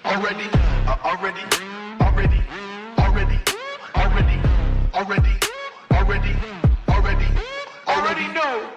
Already know.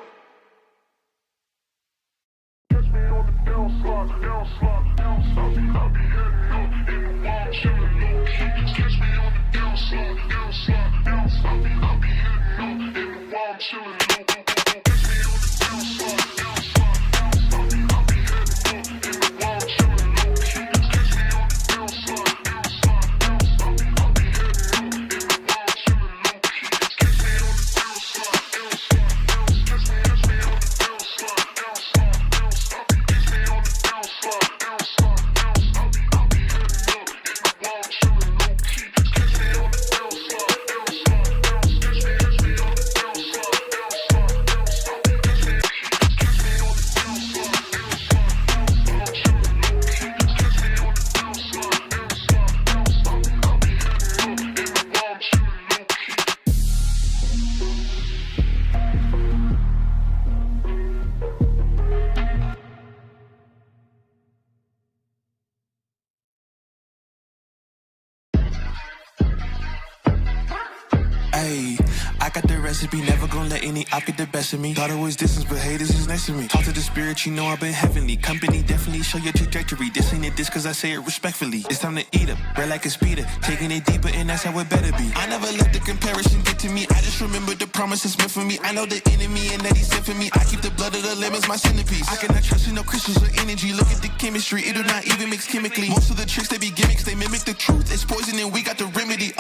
I got the recipe, never gonna let any op get the best of me. Thought it was distance, but haters is next to me. Talk to the spirit, you know I've been heavenly. Company definitely show your trajectory. This ain't a diss cause I say it respectfully. It's time to eat up, red like a speeder. Taking it deeper and that's how it better be. I never let the comparison get to me. I just remember the promise that's meant for me. I know the enemy and that he's sent for me. I keep the blood of the lemons my centerpiece. I cannot trust in no crystals or energy. Look at the chemistry, it do not even mix chemically. Most of the tricks they be gimmicks, they mimic the truth. It's poison and we got the remedy.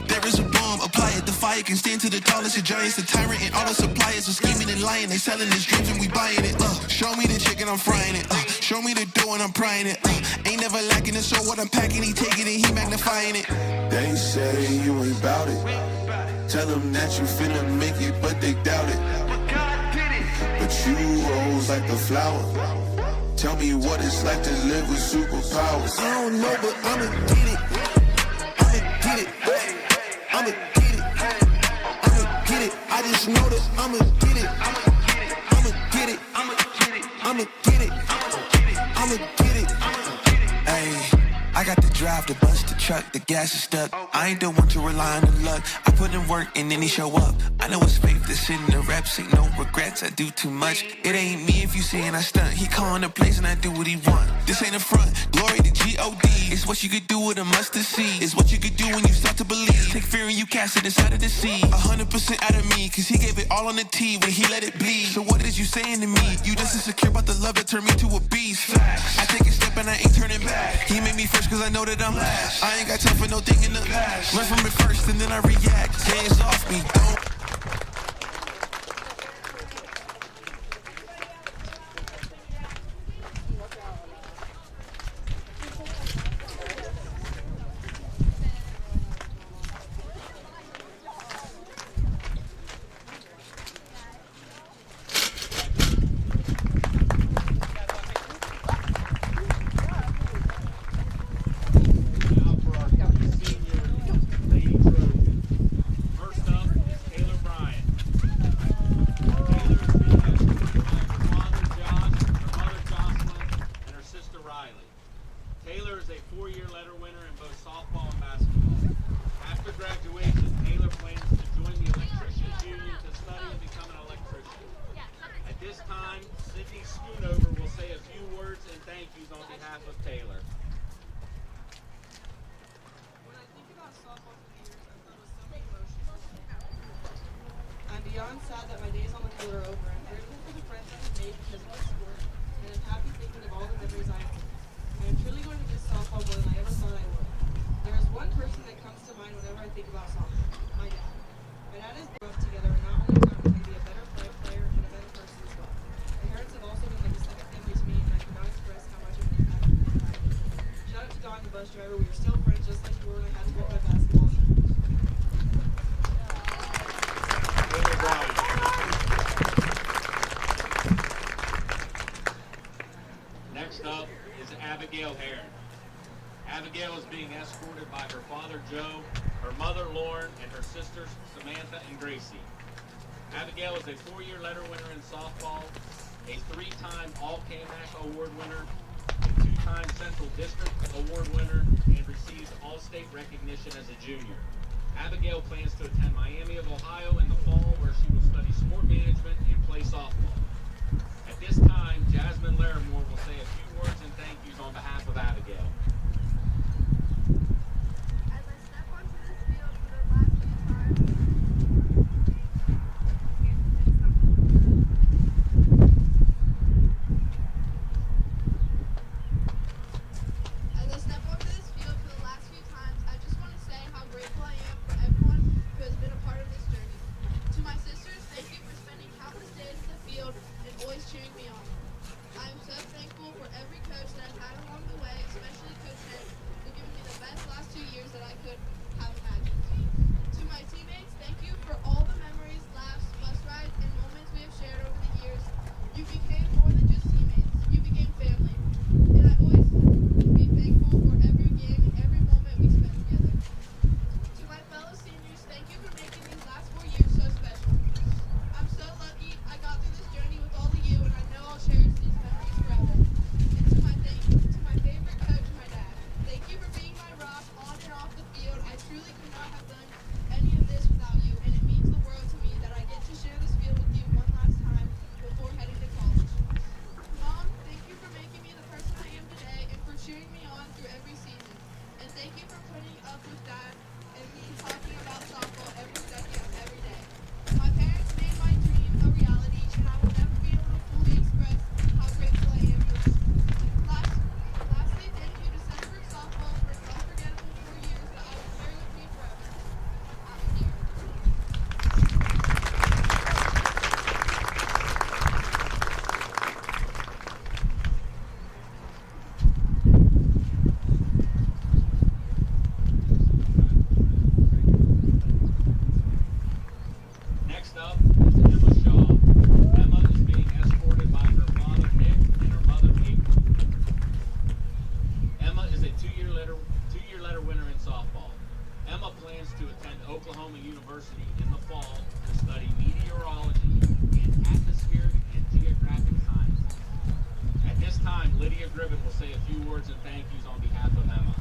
There is a bomb, apply it, the fire can stand to the tallest of giants. The tyrant and all the suppliers are scheming and lying. They selling his dreams and we buying it. Show me the chicken, I'm frying it. Show me the dough and I'm prying it. Ain't never lacking it, so what I'm packing, he taking it, he magnifying it. They say you ain't bout it. Tell them that you finna make it, but they doubt it. But you rose like the flower. Tell me what it's like to live with superpowers. I don't know, but I'ma get it. I'ma get it. I'ma get it. I'ma get it. I just know that I'ma get it. I'ma get it. I'ma get it. I'ma get it. I'ma get it. Ayy, I got the drive to bust the truck, the gas is stuck. I ain't the one to rely on the luck. I put in work and then he show up. I know it's fake to sit in the reps, ain't no regrets, I do too much. It ain't me if you saying I stunt. He calling the place and I do what he want. This ain't a front, glory to G-O-D. It's what you could do with a mustard seed. It's what you could do when you start to believe. Take fear and you cast it inside of the sea. 100% out of me, cause he gave it all on the tee when he let it bleed. So what is you saying to me? You just insecure about the love that turned me to a beast. I take a step and I ain't turning back. He made me first cause I know that I'm last. I ain't got time for no thing in the past. Learn from it first and then I react. Hands off me, don't. Next up is Abby Herren. Abigail is being escorted by her father Joe, her mother Lauren, and her sisters Samantha and Gracie. Abigail is a 4-year letter winner in softball, a 3-time All-KMAC award winner, a 2-time Central Central District Award winner and receives all-state recognition as a junior. Abigail plans to attend Miami of Ohio in the fall, where she will study sport management and play softball. At this time, Jasmine Larimore will say a few words and thank yous on behalf of Abigail. As I step onto this field for the last few times, I just want to say how grateful I am for everyone who has been a part of this journey. To my sisters, thank you for spending countless days in the field and always cheering me on. I am so thankful for every coach that I've had along the way, especially Coach Herren, who given me the best last 2 years that I could have imagined. To my teammates, thank you for all the memories, laughs, bus rides, and moments we have shared over the years. You became more than just teammates. You became family. And I always be thankful for every game and every moment we spent together. To my fellow seniors, thank you for making these last 4 years so special. I'm so lucky I got through this journey with all of you, and I know I'll cherish these memories forever. And to my favorite coach, my dad, thank you for being my rock on and off the field. I truly could not have done any of this without you, and it means the world to me that I get to share this field with you one last time before heading to college. Mom, thank you for making me the person I am today and for cheering me on through every season. And thank you for putting up with Dad and me talking about softball every second of every day. My parents made my dream a reality, and I will never be able to fully express how grateful I am for this. Lastly, thank you to Centerburg softball for an unforgettable 4 years that I will carry with me forever. Abby Herren. Next up is Emma Shaw. Emma is being escorted by her father Nick and her mother April. Emma is a two-year letter winner in softball. Emma plans to attend Oklahoma University in the fall to study meteorology and atmospheric and geographic science. At this time, Lydia Gribbon will say a few words and thank yous on behalf of Emma.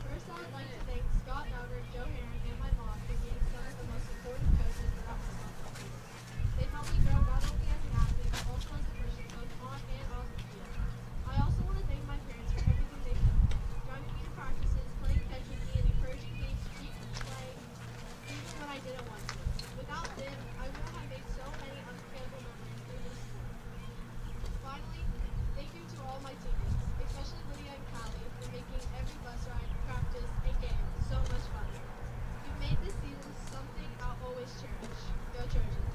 First, I would like to thank Scott Mauder, Joe Herren, and my mom for being some of the most important coaches throughout my softball career. They've helped me grow not only as an athlete, but also as a person, both on and off the field. I also want to thank my parents for everything they've done, driving me to practices, playing catch with me, and encouraging me to keep playing even when I didn't want to. Without them, I wouldn't have made so many unforgettable memories through this sport. Finally, thank you to all my teammates, especially Lydia and Callie, for making every bus ride, practice, and game so much fun. You've made this season something I'll always cherish. Go Trojans!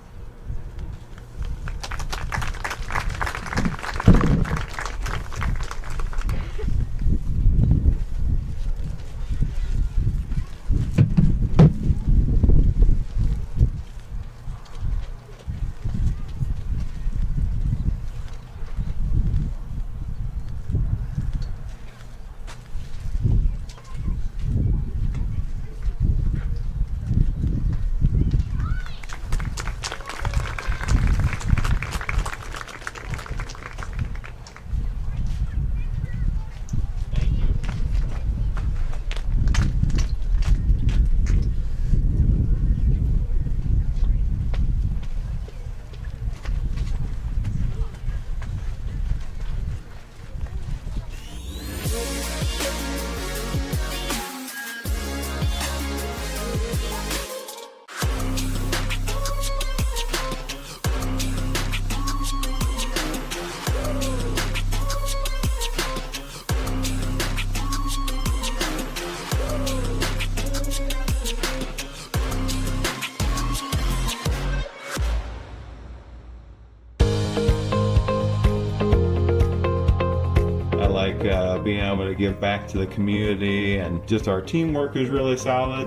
Being able to give back to the community, and just our teamwork is really solid.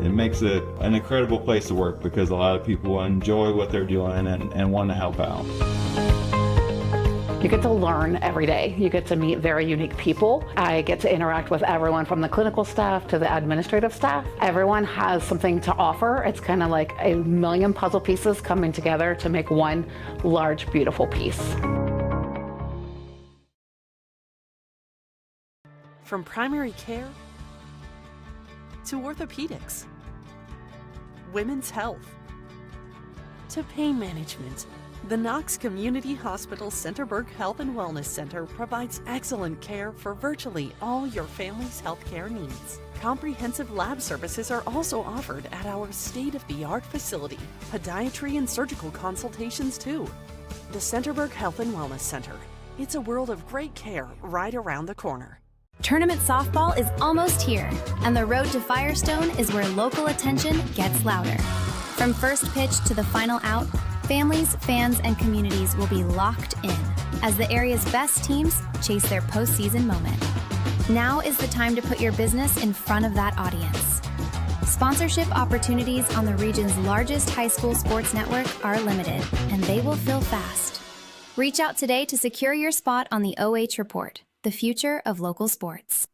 It makes it an incredible place to work because a lot of people enjoy what they're doing and want to help out. You get to learn every day. You get to meet very unique people. I get to interact with everyone from the clinical staff to the administrative staff. Everyone has something to offer. It's kind of like a million puzzle pieces coming together to make one large, beautiful piece. From primary care to orthopedics, women's health to pain management, the Knox Community Hospital Centerburg Health and Wellness Center provides excellent care for virtually all your family's healthcare needs. Comprehensive lab services are also offered at our state-of-the-art facility. Podiatry and surgical consultations too. The Centerburg Health and Wellness Center. It's a world of great care right around the corner. Tournament softball is almost here, and the road to Firestone is where local attention gets louder. From first pitch to the final out, families, fans, and communities will be locked in as the area's best teams chase their postseason moment. Now is the time to put your business in front of that audience. Sponsorship opportunities on the region's largest high school sports network are limited, and they will fill fast. Reach out today to secure your spot on the OH Report, the future of local sports.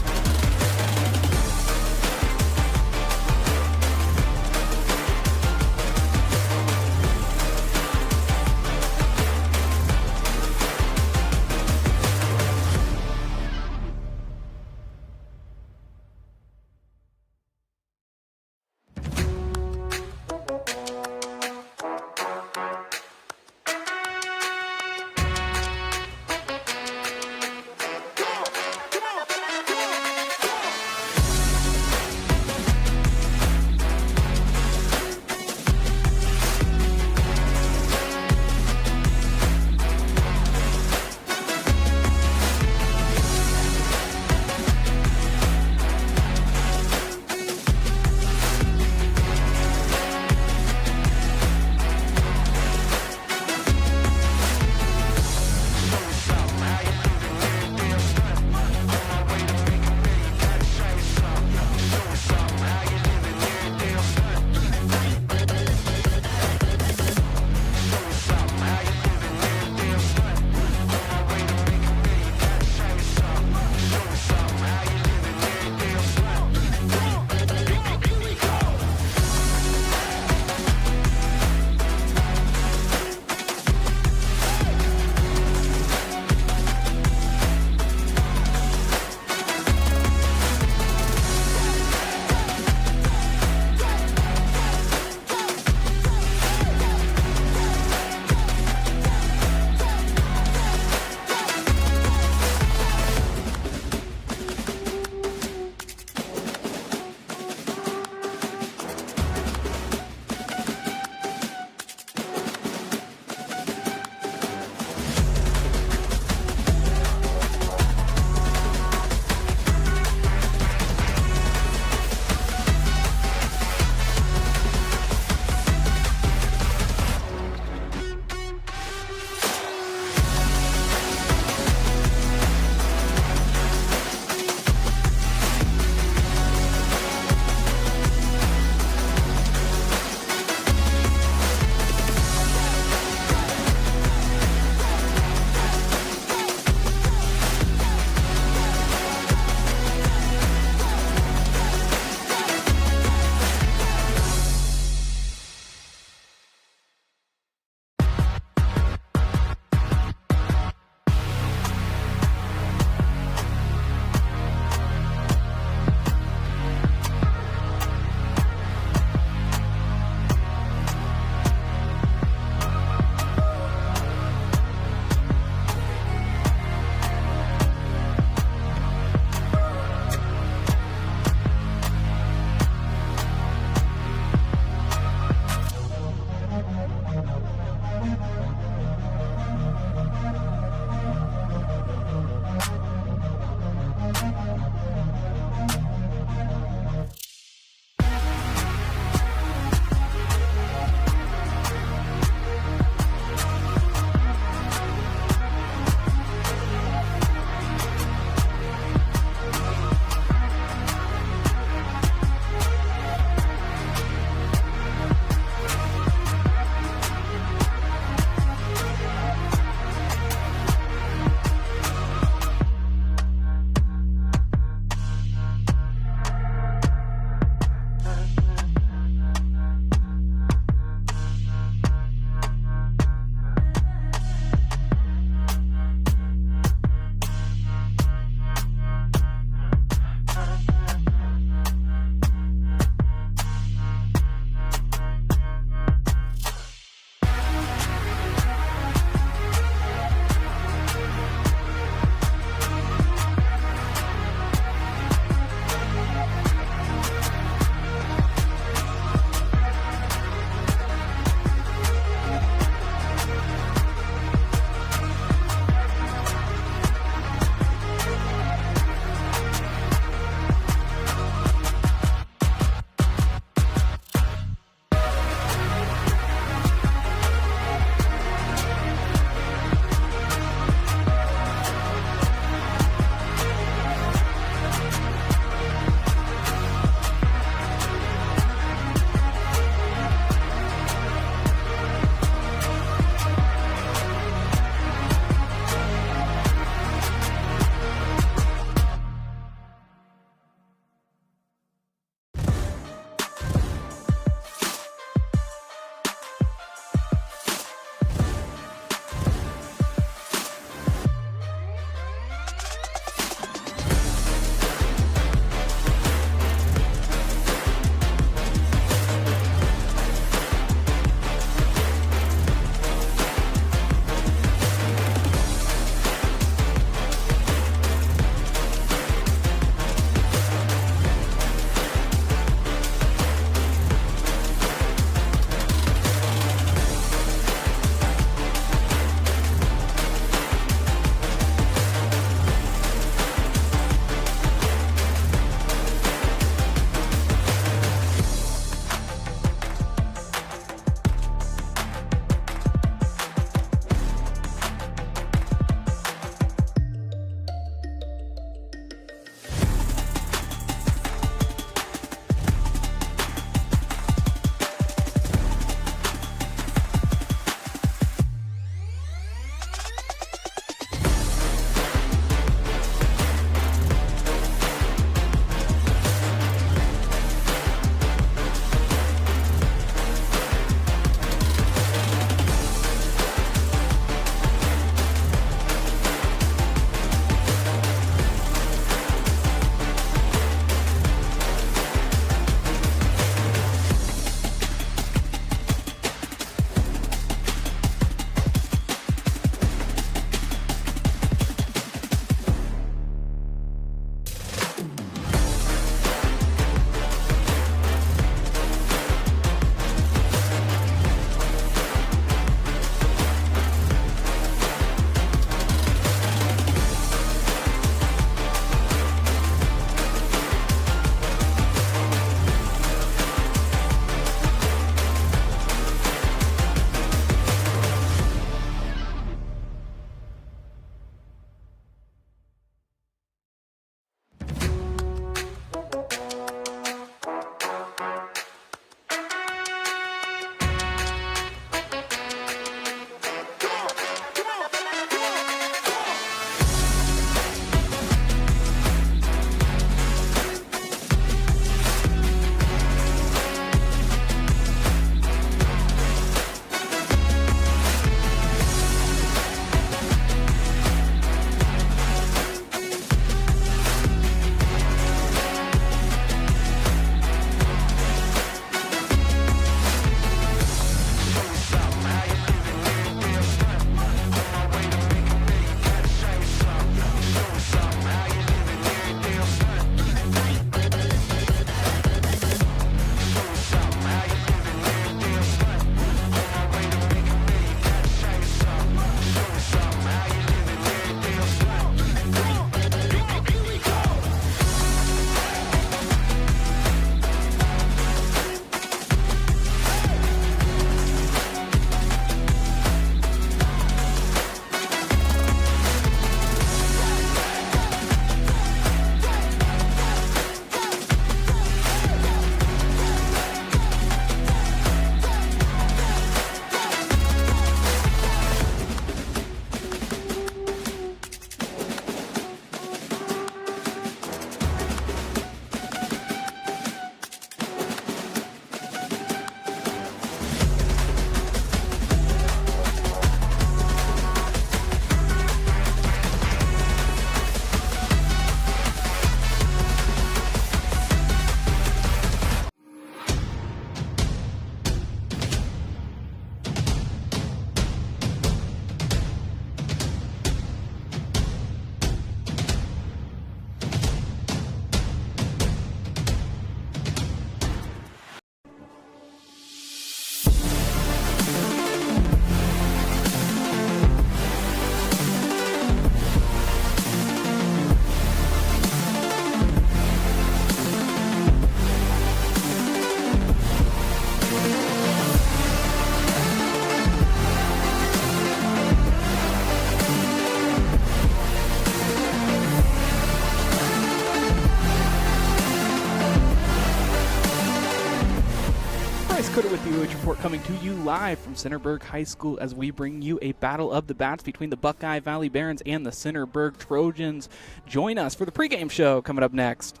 Bryce Cutter with the OH Report, coming to you live from Centerburg High School as we bring you a battle of the bats between the Buckeye Valley Barons and the Centerburg Trojans. Join us for the pregame show coming up next.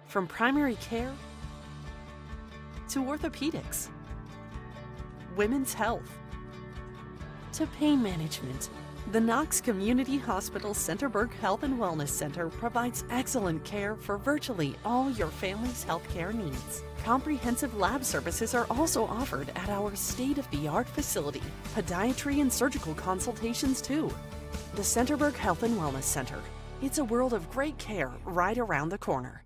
From primary care to orthopedics, women's health to pain management, the Knox Community Hospital Centerburg Health and Wellness Center provides excellent care for virtually all your family's healthcare needs. Comprehensive lab services are also offered at our state-of-the-art facility. Podiatry and surgical consultations too. The Centerburg Health and Wellness Center. It's a world of great care right around the corner.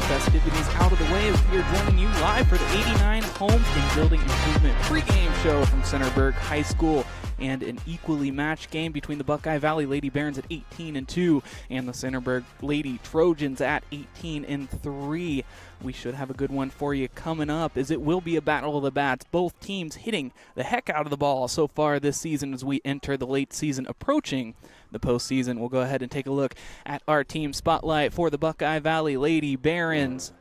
Festivities out of the way as we are joining you live for the 89 Home and Building Improvement pregame show from Centerburg High School, and an equally matched game between the Buckeye Valley Lady Barons at 18-2 and the Centerburg Lady Trojans at 18-3. We should have a good one for you coming up, as it will be a battle of the bats. Both teams hitting the heck out of the ball so far this season as we enter the late season approaching the postseason. We'll go ahead and take a look at our team spotlight for the Buckeye Valley Lady Barons.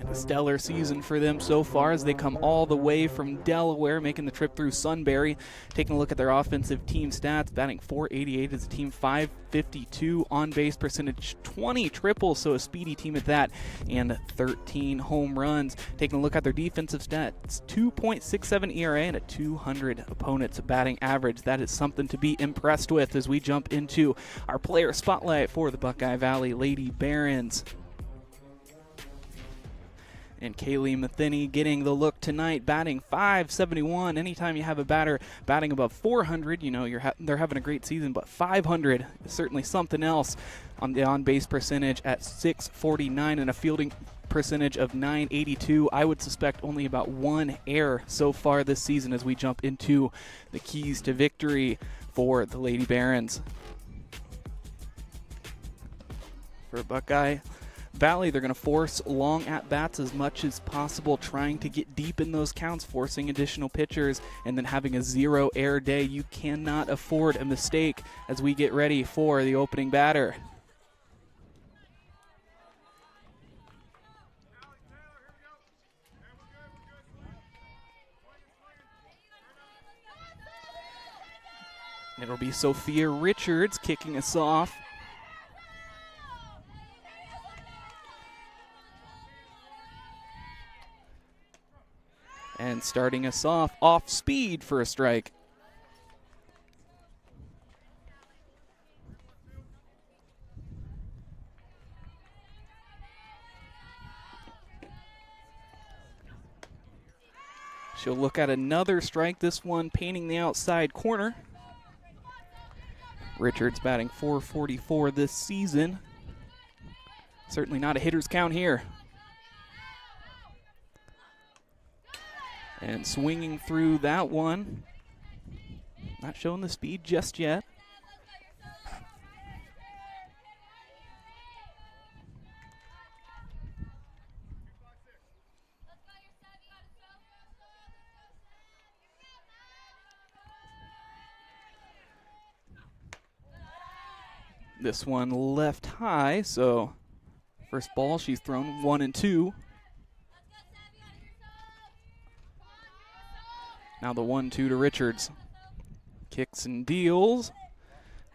And a stellar season for them so far as they come all the way from Delaware, making the trip through Sunbury. Taking a look at their offensive team stats, batting .488 as a team, .552 on-base percentage, 20 triples, so a speedy team at that, and 13 home runs. Taking a look at their defensive stats, 2.67 ERA and a 200 opponents batting average. That is something to be impressed with as we jump into our player spotlight for the Buckeye Valley Lady Barons. And Kaylie Matheny getting the look tonight, batting .571. Anytime you have a batter batting above 400, you know they're having a great season, but 500 is certainly something else. On the on-base percentage at .649 and a fielding percentage of .982. I would suspect only about one error so far this season as we jump into the keys to victory for the Lady Barons. For Buckeye Valley, they're going to force long at-bats as much as possible, trying to get deep in those counts, forcing additional pitchers, and then having a zero-error day. You cannot afford a mistake as we get ready for the opening batter. It'll be Sophia Richards kicking us off. And starting us off speed for a strike. She'll look at another strike, this one painting the outside corner. Richards batting .444 this season. Certainly not a hitter's count here. And swinging through that one. Not showing the speed just yet. This one left high, so first ball she's thrown 1 and 2. Now the 1-2 to Richards. Kicks and deals.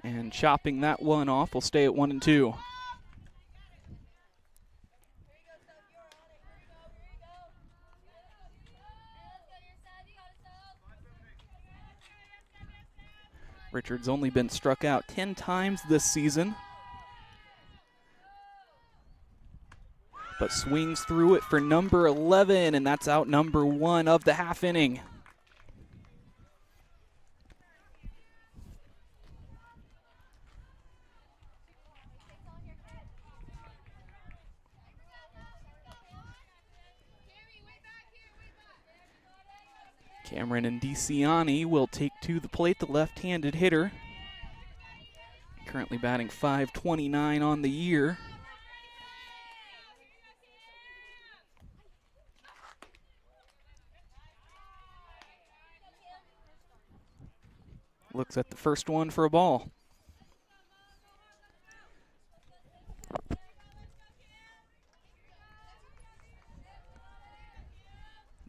And chopping that one off will stay at 1-2. Richards only been struck out 10 times this season, but swings through it for number 11, and that's out number 1 of the half inning. Cameron and DeCiani will take to the plate, the left-handed hitter. Currently batting .529 on the year. Looks at the first one for a ball.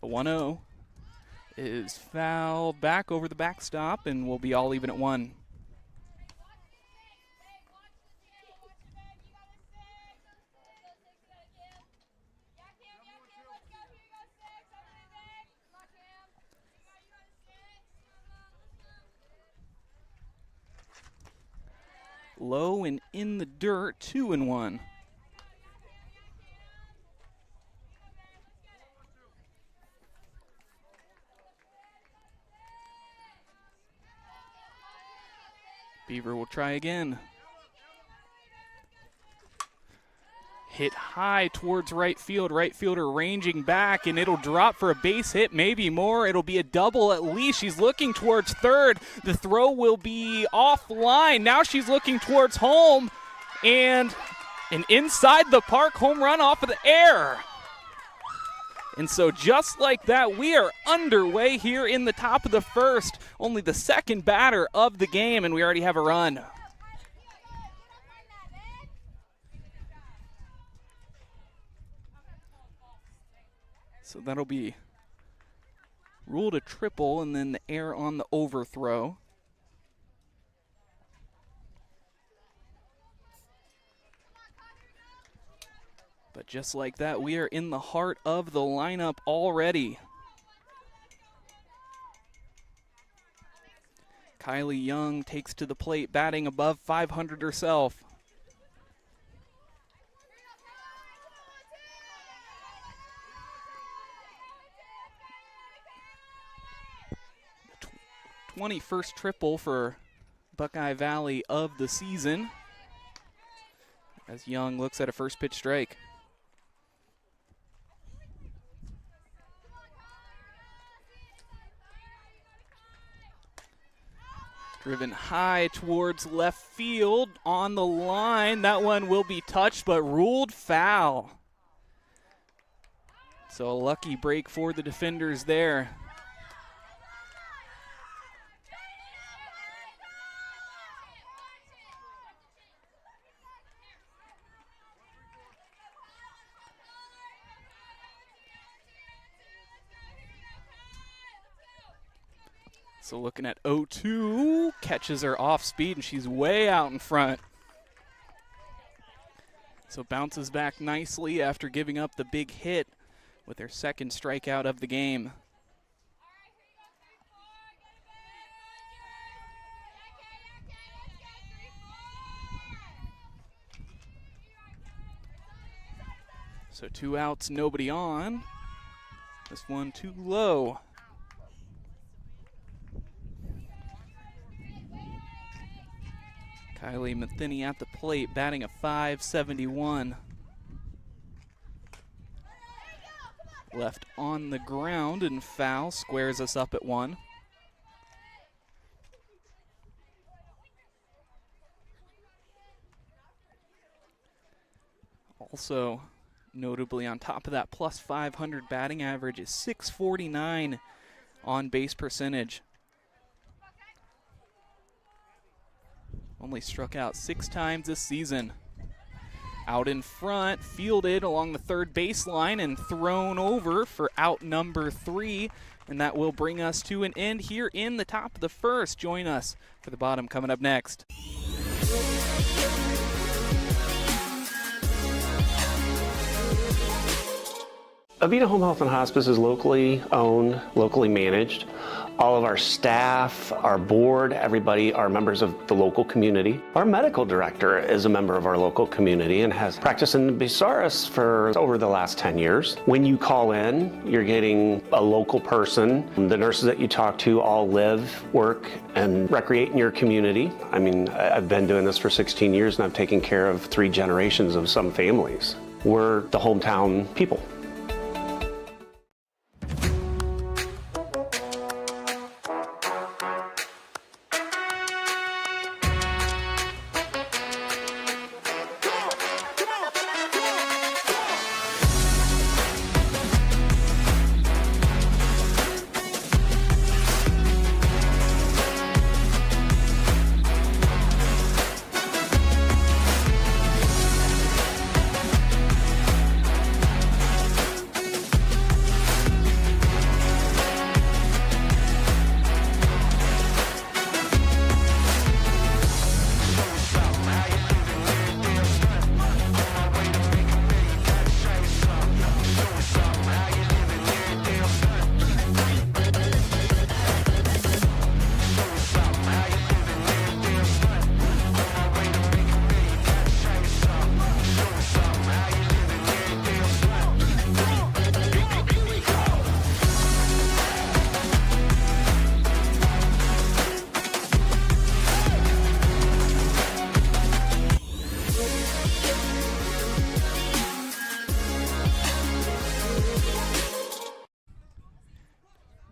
The 1-0 is fouled back over the backstop and will be all even at 1. Low and in the dirt, 2-1. Beaver will try again. Hit high towards right field. Right fielder ranging back, and it'll drop for a base hit, maybe more. It'll be a double at least. She's looking towards third. The throw will be offline. Now she's looking towards home, and an inside the park home run off of the air. And so just like that, we are underway here in the top of the first. Only the second batter of the game, and we already have a run. So that'll be ruled a triple, and then the error on the overthrow. But just like that, we are in the heart of the lineup already. Kylie Young takes to the plate, batting above .500 herself. The 21st triple for Buckeye Valley of the season, as Young looks at a first pitch strike. Driven high towards left field on the line. That one will be touched but ruled foul. So a lucky break for the defenders there. So looking at 0-2, catches her off speed, and she's way out in front. So bounces back nicely after giving up the big hit with her second strikeout of the game. So 2 outs, nobody on. This one too low. Kaylie Matheny at the plate, batting a .571. Left on the ground and foul, squares us up at 1. Also, notably on top of that plus .500 batting average is .649 on base percentage. Only struck out 6 times this season. Out in front, fielded along the third baseline and thrown over for out number 3. And that will bring us to an end here in the top of the first. Join us for the bottom coming up next. Avita Home Health and Hospice is locally owned, locally managed. All of our staff, our board, everybody are members of the local community. Our medical director is a member of our local community and has practiced in Bucyrus for over the last 10 years. When you call in, you're getting a local person. The nurses that you talk to all live, work, and recreate in your community. I mean, I've been doing this for 16 years and I've taken care of 3 generations of some families. We're the hometown people.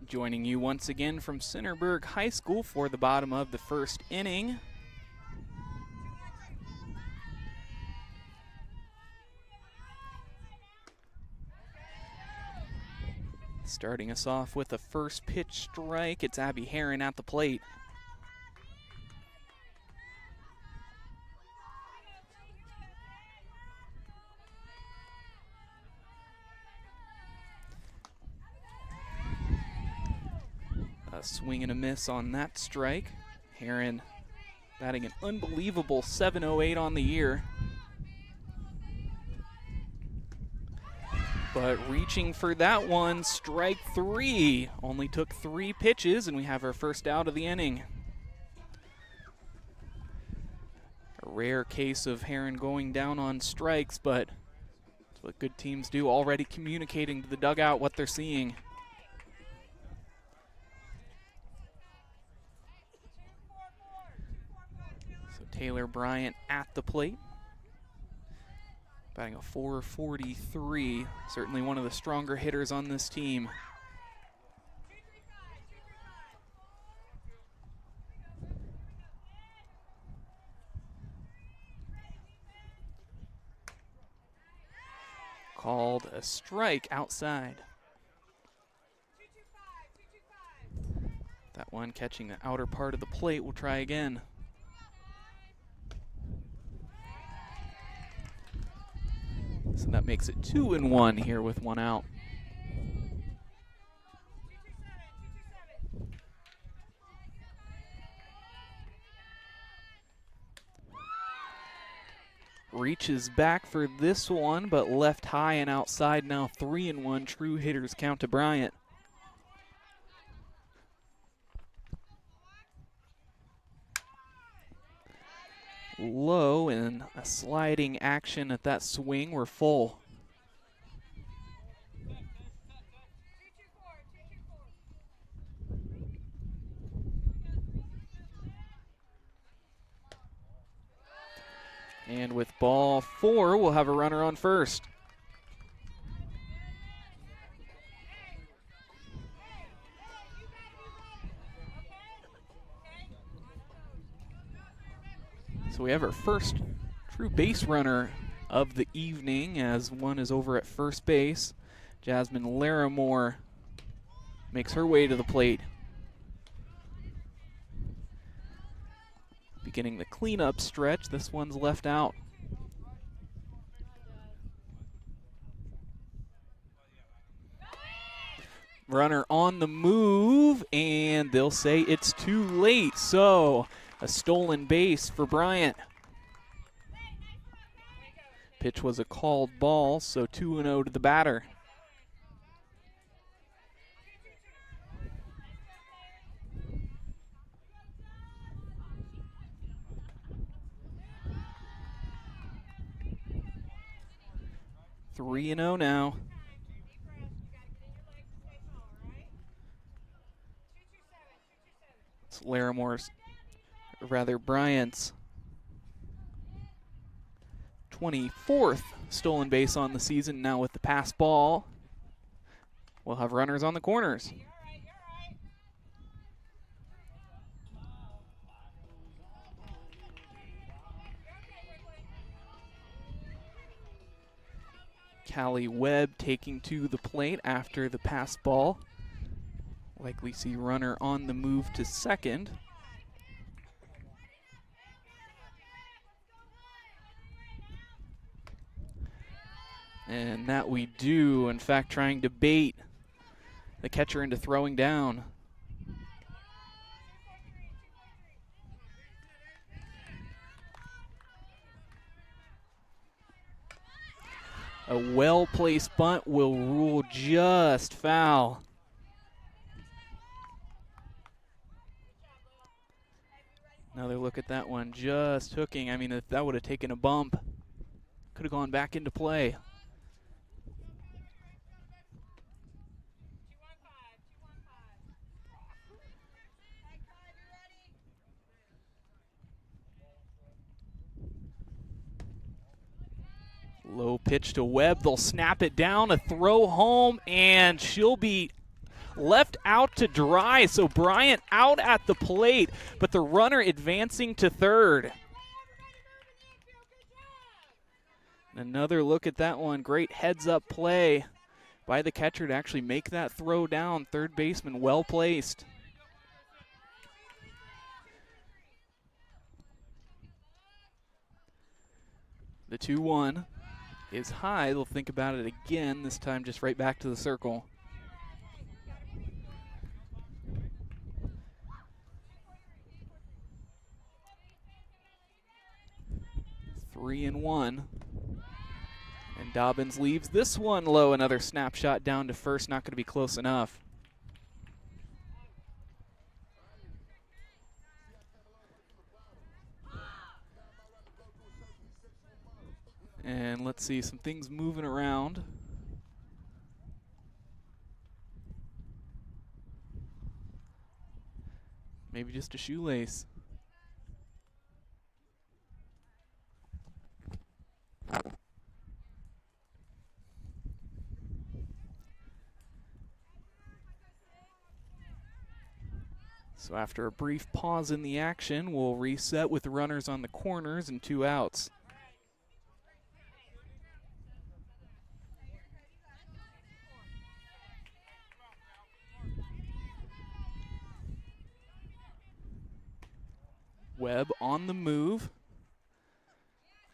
Joining you once again from Centerburg High School for the bottom of the first inning. Starting us off with a first pitch strike, it's Abby Herren at the plate. A swing and a miss on that strike. Herren batting an unbelievable .708 on the year. But reaching for that one, strike 3. Only took 3 pitches, and we have our first out of the inning. A rare case of Herren going down on strikes, but that's what good teams do, already communicating to the dugout what they're seeing. So Taylor Bryant at the plate. Batting a .443, certainly one of the stronger hitters on this team. Called a strike outside. That one catching the outer part of the plate. We'll try again. So that makes it 2-1 here with 1 out. Reaches back for this one, but left high and outside. Now 3-1. True hitters count to Bryant. Low and a sliding action at that swing. We're full. And with ball 4, we'll have a runner on first. So we have our first true base runner of the evening, as one is over at first base. Jasmine Larimore makes her way to the plate. Beginning the cleanup stretch, this one's left out. Runner on the move, and they'll say it's too late. So a stolen base for Bryant. Pitch was a called ball, so 2-0 to the batter. Three and 0 now. It's Laramore's, or rather Bryant's 24th stolen base on the season. Now with the pass ball, we'll have runners on the corners. Callie Webb taking to the plate after the pass ball. Likely see runner on the move to second. And that we do, in fact, trying to bait the catcher into throwing down. A well-placed bunt will rule just foul. Another look at that one, just hooking. I mean, if that would have taken a bump, could have gone back into play. Low pitch to Webb. They'll snap it down, a throw home, and she'll be left out to dry. So Bryant out at the plate, but the runner advancing to third. Another look at that one. Great heads-up play by the catcher to actually make that throw down. Third baseman well placed. The 2-1 is high. They'll think about it again, this time just right back to the circle. Three and 1. And Dobbins leaves this one low. Another snapshot down to first, not going to be close enough. And let's see, some things moving around. Maybe just a shoelace. So after a brief pause in the action, we'll reset with the runners on the corners and 2 outs. Webb on the move.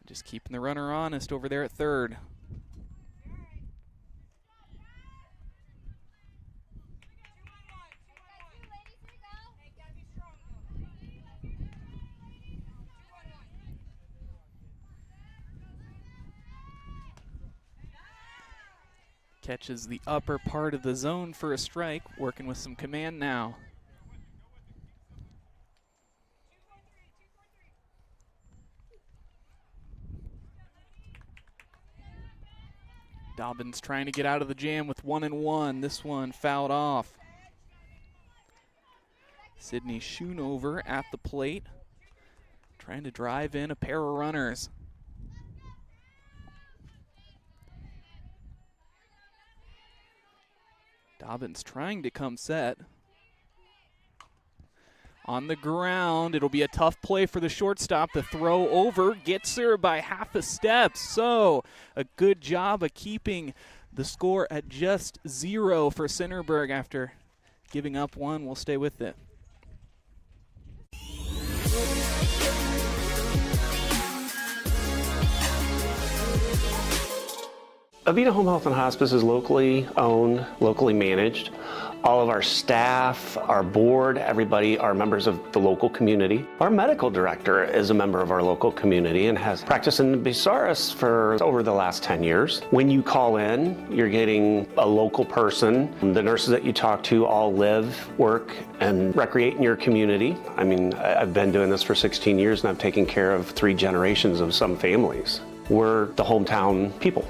Just keeping the runner honest over there at third. Catches the upper part of the zone for a strike, working with some command now. Dobbins trying to get out of the jam with 1 and 1. This one fouled off. Sydney Schoonover at the plate, trying to drive in a pair of runners. Dobbins trying to come set. On the ground, it'll be a tough play for the shortstop. The throw over gets her by half a step. So a good job of keeping the score at just 0 for Centerburg after giving up 1. We'll stay with it. Avita Home Health and Hospice is locally owned, locally managed. All of our staff, our board, everybody are members of the local community. Our medical director is a member of our local community and has practiced in Bucyrus for over the last 10 years. When you call in, you're getting a local person. The nurses that you talk to all live, work, and recreate in your community. I mean, I've been doing this for 16 years and I've taken care of 3 generations of some families. We're the hometown people.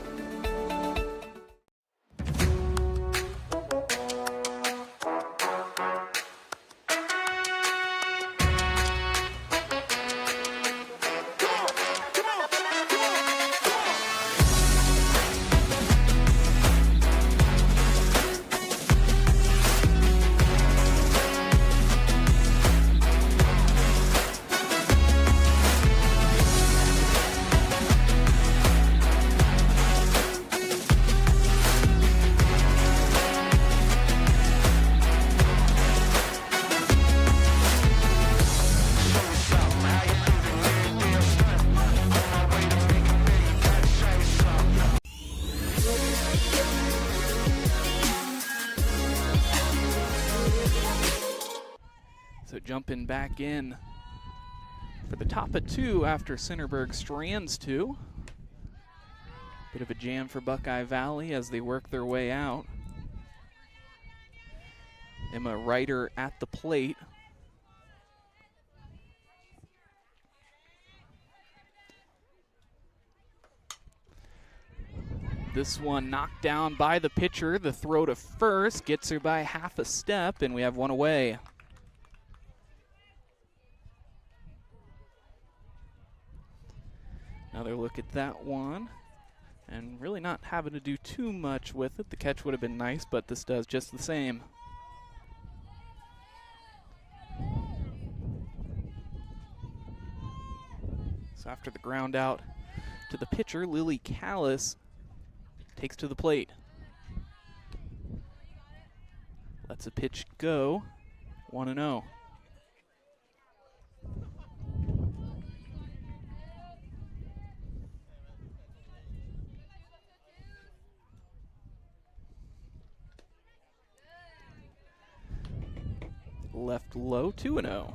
So jumping back in for the top of 2 after Centerburg strands 2. Bit of a jam for Buckeye Valley as they work their way out. Emma Ryder at the plate. This one knocked down by the pitcher. The throw to first gets her by half a step, and we have one away. Another look at that one, and really not having to do too much with it. The catch would have been nice, but this does just the same. So after the ground out to the pitcher, Lily Callis takes to the plate. Lets a pitch go, 1-0. Left low, 2-0.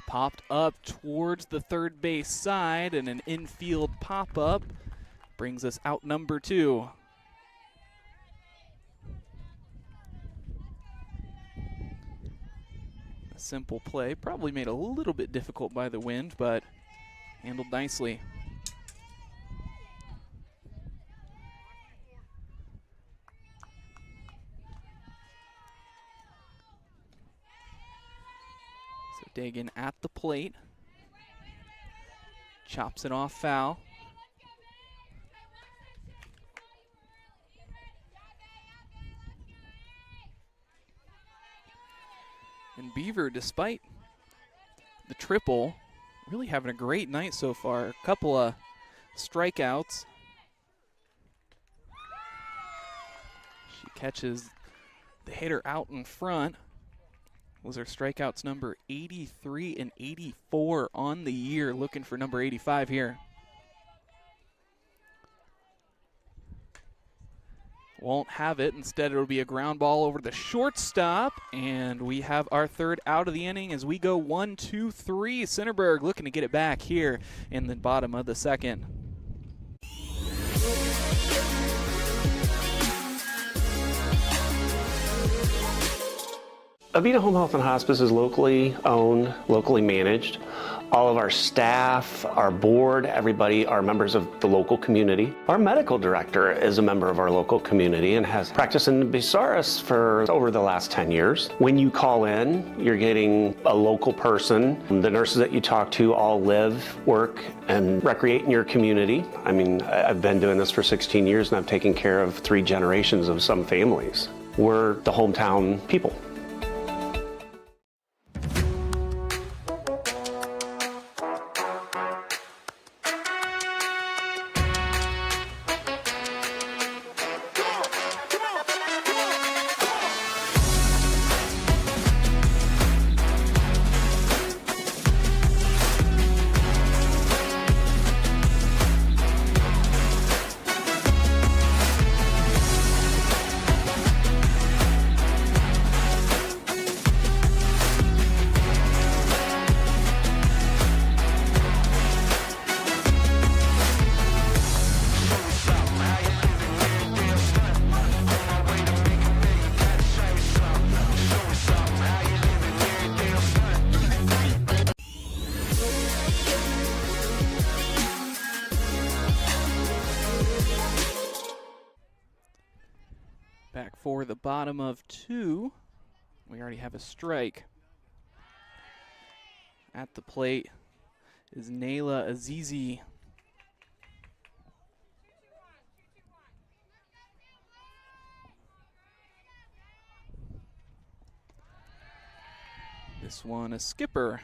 Popped up towards the third base side, and an infield pop-up brings us out number 2. A simple play, probably made a little bit difficult by the wind, but handled nicely. So Degen at the plate. Chops it off foul. And Beaver, despite the triple, really having a great night so far. A couple of strikeouts. She catches the hitter out in front. Was her strikeouts number 83 and 84 on the year. Looking for number 85 here. Won't have it. Instead, it'll be a ground ball over the shortstop, and we have our third out of the inning as we go 1-2-3. Centerburg looking to get it back here in the bottom of the second. Avita Home Health and Hospice is locally owned, locally managed. All of our staff, our board, everybody are members of the local community. Our medical director is a member of our local community and has practiced in Bucyrus for over the last 10 years. When you call in, you're getting a local person. The nurses that you talk to all live, work, and recreate in your community. I mean, I've been doing this for 16 years and I've taken care of 3 generations of some families. We're the hometown people. Back for the bottom of 2. We already have a strike. At the plate is Nayla Azizi. This one a skipper.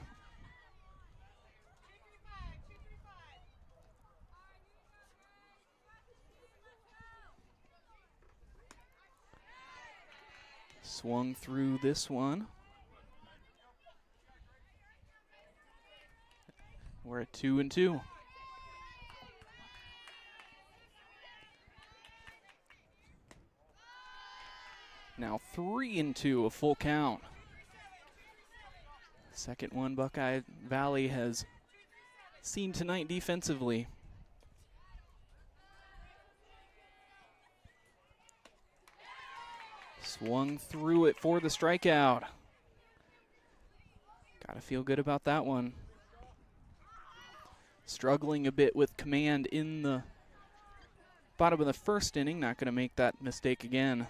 Swung through this one. We're at 2-2. Now 3-2, a full count. Second one Buckeye Valley has seen tonight defensively. Swung through it for the strikeout. Gotta feel good about that one. Struggling a bit with command in the bottom of the first inning. Not gonna make that mistake again.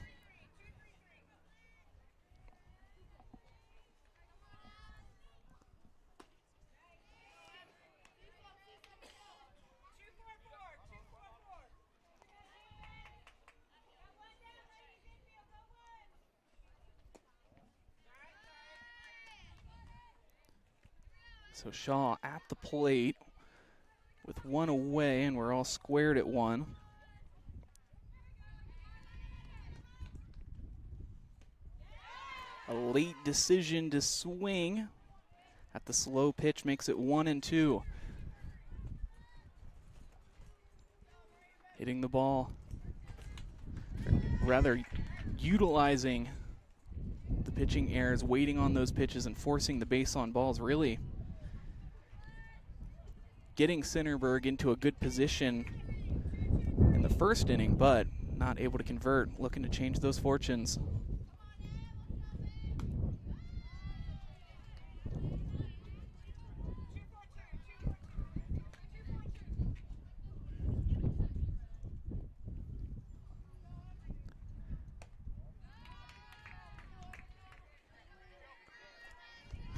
So Shaw at the plate with one away, and we're all squared at 1. A late decision to swing at the slow pitch makes it 1-2. Hitting the ball, rather utilizing the pitching errors, waiting on those pitches and forcing the base on balls, really getting Centerburg into a good position in the first inning, but not able to convert, looking to change those fortunes.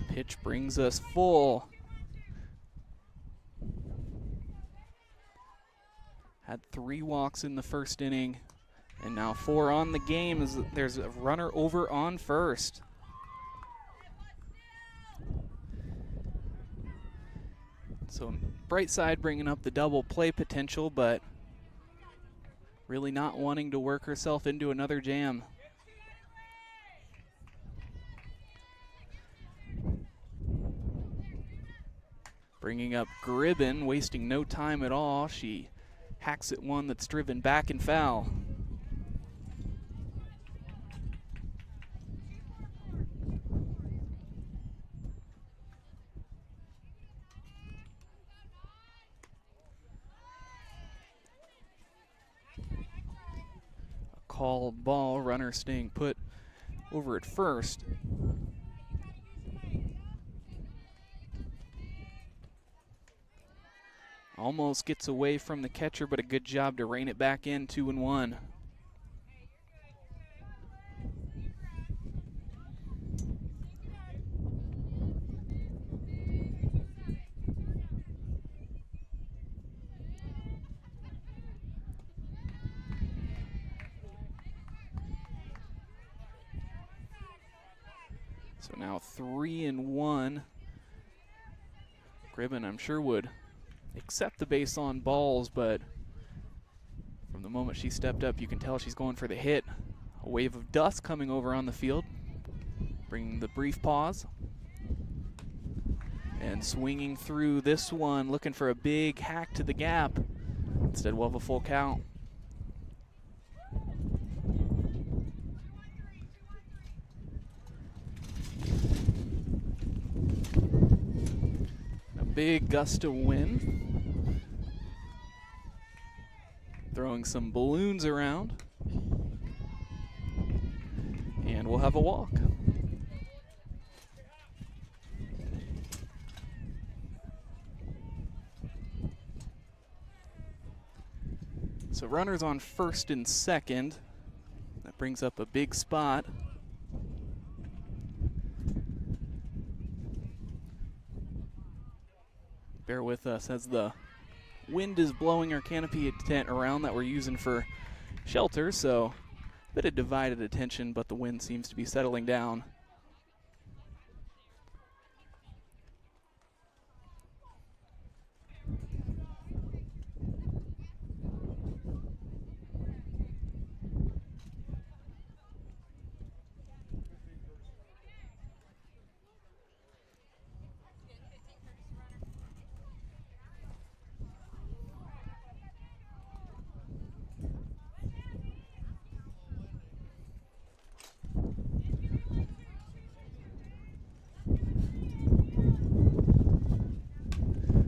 Pitch brings us full. Had 3 walks in the first inning, and now 4 on the game as there's a runner over on first. So bright side bringing up the double play potential, but really not wanting to work herself into another jam. Bringing up Gribben, wasting no time at all. She hacks at one that's driven back and foul. A called ball, runner staying put over at first. Almost gets away from the catcher, but a good job to rein it back in, 2-1. So now 3-1. Gribben, I'm sure, would accept the base on balls, but from the moment she stepped up, you can tell she's going for the hit. A wave of dust coming over on the field, bringing the brief pause. And swinging through this one, looking for a big hack to the gap. Instead, we'll have a full count. Big gust of wind, throwing some balloons around, and we'll have a walk. So runners on first and second. That brings up a big spot. Bear with us as the wind is blowing our canopy tent around that we're using for shelter, so a bit of divided attention, but the wind seems to be settling down.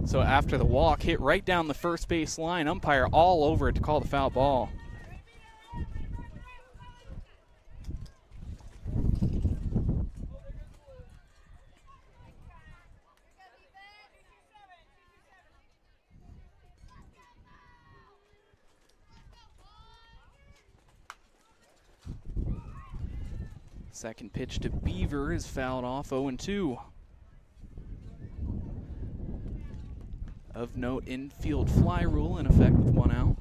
So after the walk, hit right down the first base line, umpire all over it to call the foul ball. Second pitch to Beaver is fouled off, 0-2. Of note, infield fly rule in effect with 1 out.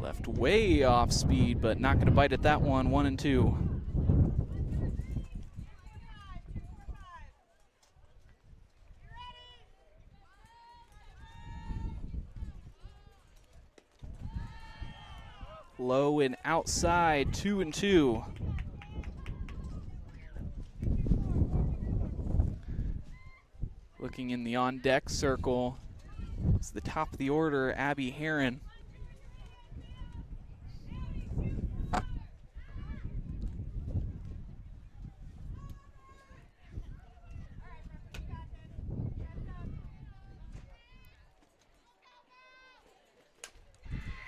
Left way off speed, but not going to bite at that one, 1-2. Low and outside, 2-2. Looking in the on-deck circle, it's the top of the order, Abby Herren.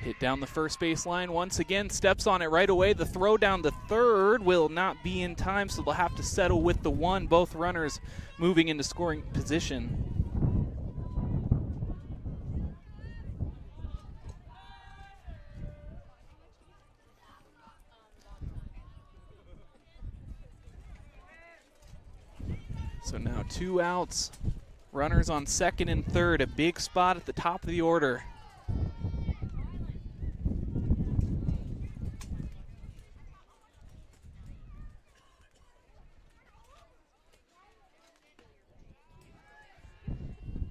Hit down the first base line once again, steps on it right away. The throw down to third will not be in time, so they'll have to settle with the one. Both runners moving into scoring position. So now 2 outs, runners on second and third, a big spot at the top of the order.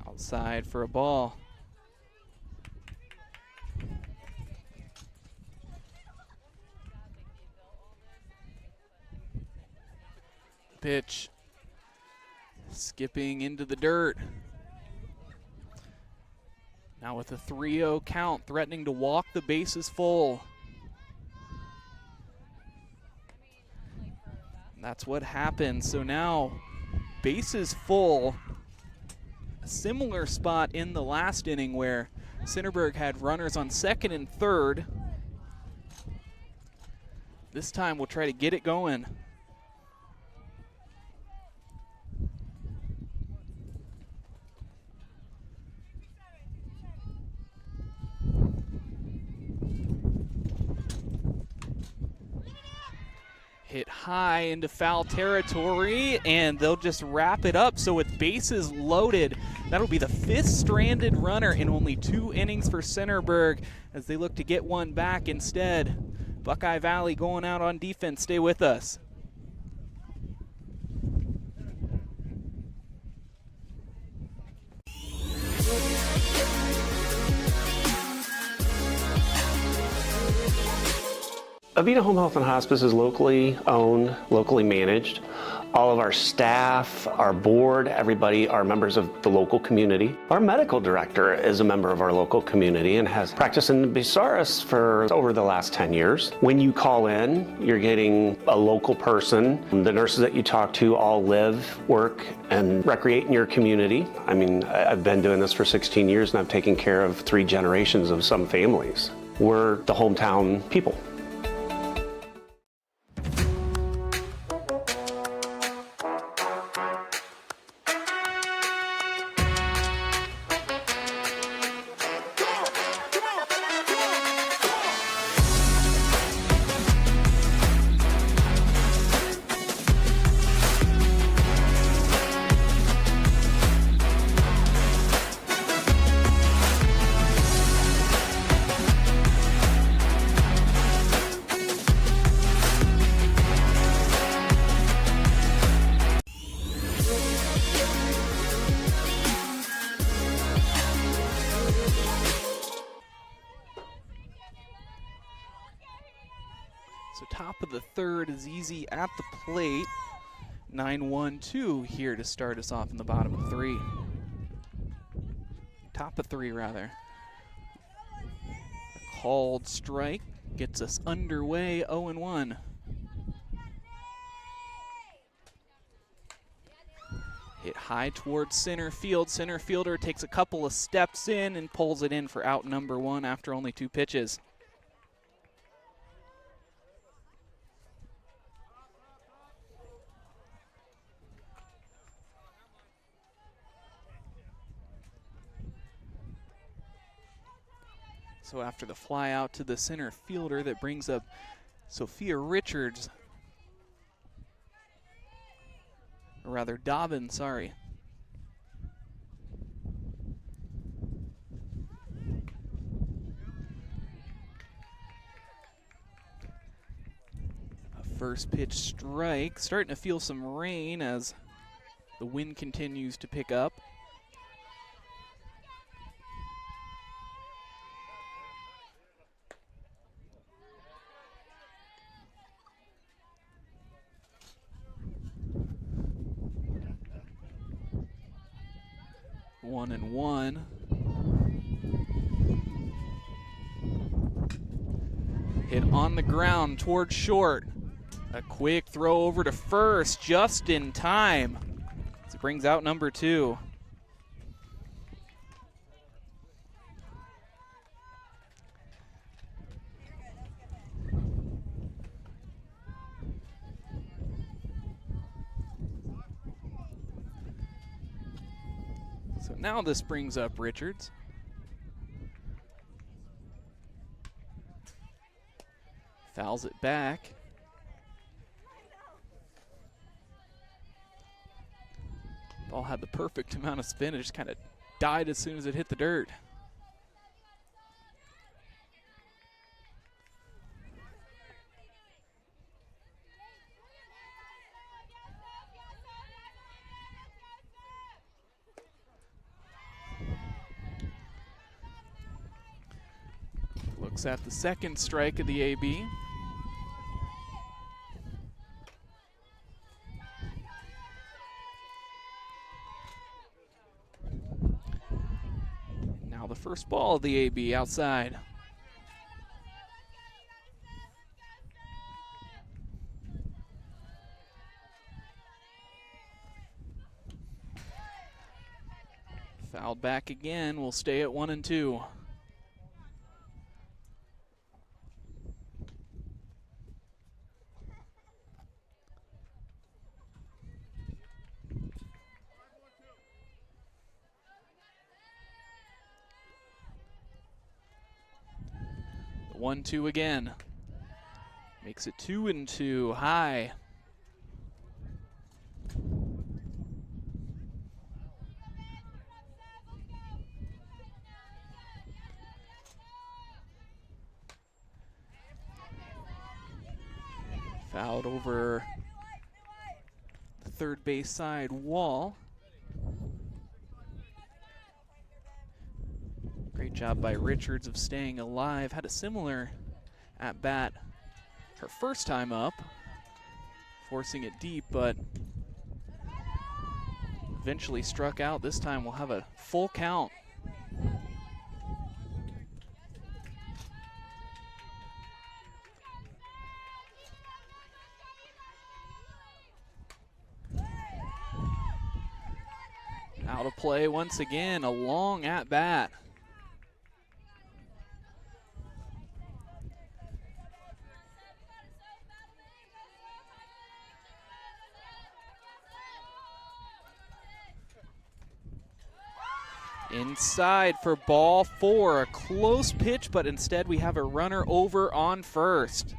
Outside for a ball. Pitch. Skipping into the dirt. Now with a 3-0 count, threatening to walk the bases full. That's what happened. So now bases full. A similar spot in the last inning where Centerburg had runners on second and third. This time we'll try to get it going. Hit high into foul territory, and they'll just wrap it up. So with bases loaded, that'll be the 5th stranded runner in only 2 innings for Centerburg as they look to get one back instead. Buckeye Valley going out on defense. Stay with us. Avita Home Health and Hospice is locally owned, locally managed. All of our staff, our board, everybody are members of the local community. Our medical director is a member of our local community and has practiced in Bucyrus for over the last 10 years. When you call in, you're getting a local person. The nurses that you talk to all live, work, and recreate in your community. I mean, I've been doing this for 16 years and I've taken care of 3 generations of some families. We're the hometown people. of the third. Zizi at the plate. 9-1-2 here to start us off in the bottom of three. Top of three, rather. A called strike gets us underway, 0-1. Hit high towards center field. Center fielder takes a couple of steps in and pulls it in for out number one after only 2 pitches. So after the fly out to the center fielder, that brings up Sophia Richards. Or rather, Dobbin, sorry. A first pitch strike. Starting to feel some rain as the wind continues to pick up. One and one. Hit on the ground towards short. A quick throw over to first just in time. As it brings out number 2. So now this brings up Richards. Fouls it back. Ball had the perfect amount of spin. It just kind of died as soon as it hit the dirt. Looks at the second strike of the AB. Now the first ball of the AB outside. Fouled back again. We'll stay at 1-2. The 1-2 again. Makes it 2-2. High. Fouled over the third base side wall. Great job by Richards of staying alive. Had a similar at bat her first time up, forcing it deep, but eventually struck out. This time we'll have a full count. Out of play once again, a long at bat. Inside for ball 4, a close pitch, but instead we have a runner over on first.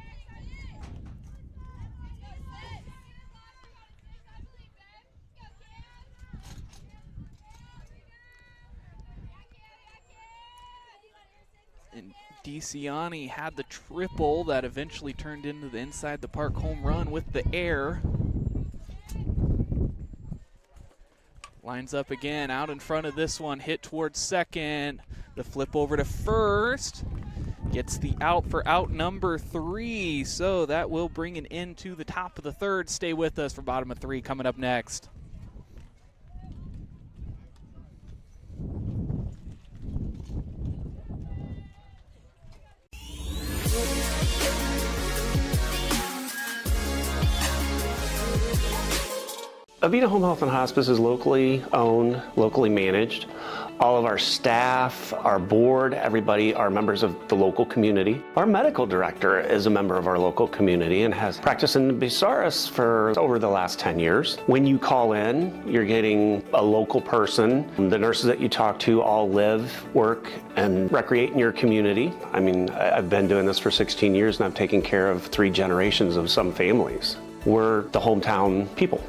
And DeCiani had the triple that eventually turned into the inside the park home run with the air. Lines up again, out in front of this one, hit towards second. The flip over to first Gets the out for out number 3, so that will bring an end to the top of the third. Stay with us for bottom of 3 coming up next. Avita Home Health and Hospice is locally owned, locally managed. All of our staff, our board, everybody are members of the local community. Our medical director is a member of our local community and has practiced in Bucyrus for over the last 10 years. When you call in, you're getting a local person. The nurses that you talk to all live, work, and recreate in your community. I mean, I've been doing this for 16 years and I've taken care of 3 generations of some families. We're the hometown people.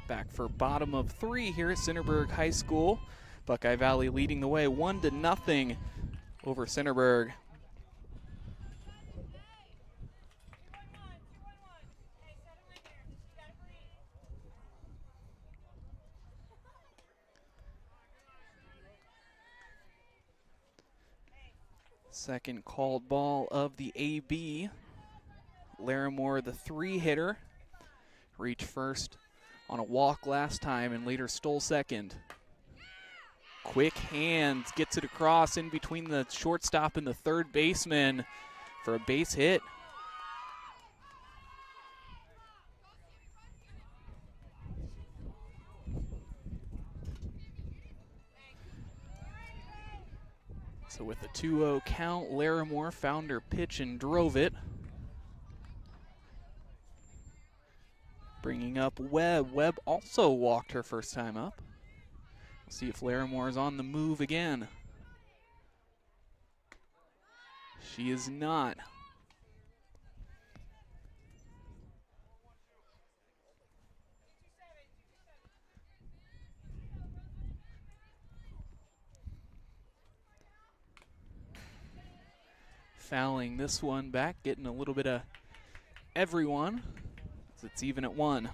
Back for bottom of 3 here at Centerburg High School. Buckeye Valley leading the way 1-0 over Centerburg. Second called ball of the AB. Larimore, the 3-hitter, reached first on a walk last time and later stole second. Quick hands, gets it across in between the shortstop and the third baseman for a base hit. So with a 2-0 count, Larimore found her pitch and drove it. Bringing up Webb. Webb also walked her first time up. We'll see if Larimore is on the move again. She is not. Fouling this one back, getting a little bit of everyone. It's even at 1.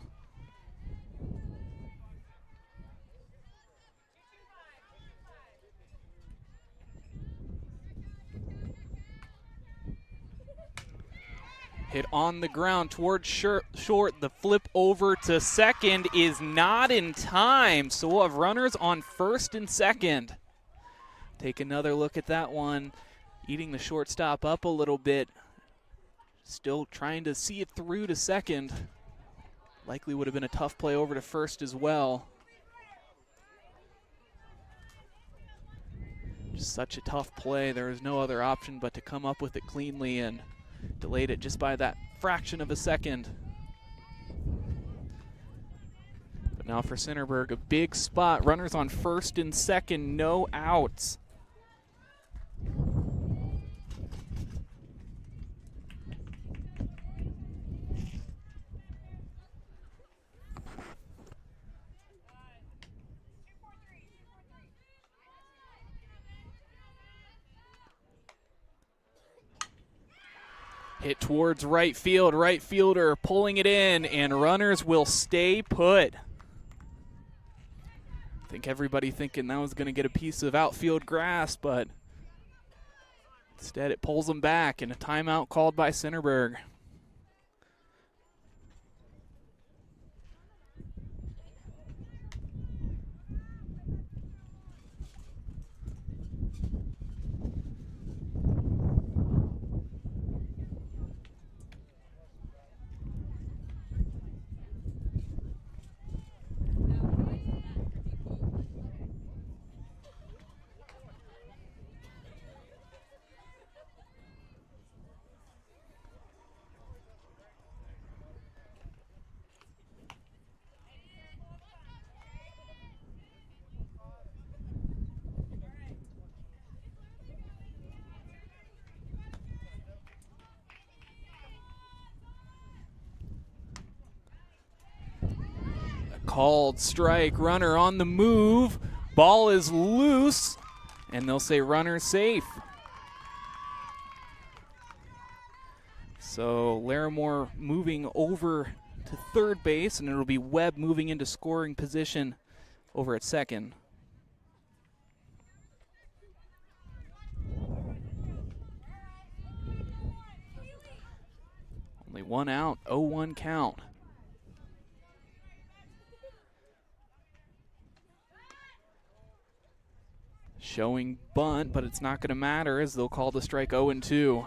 Hit on the ground towards short. The flip over to second is not in time. So we'll have runners on first and second. Take another look at that one. Eating the shortstop up a little bit. Still trying to see it through to second. Likely would have been a tough play over to first as well. Just such a tough play. There was no other option but to come up with it cleanly and delayed it just by that fraction of a second. But now for Centerburg, a big spot. Runners on first and second, no outs. Hit towards right field, right fielder pulling it in, and runners will stay put. I think everybody thinking that was going to get a piece of outfield grass, but instead it pulls them back, and a timeout called by Centerburg. called strike. Runner on the move. Ball is loose, and they'll say runner safe. So Larimore moving over to third base, and it'll be Webb moving into scoring position over at second. Only one out, 0-1 count. Showing bunt, but it's not going to matter as they'll call the strike 0-2.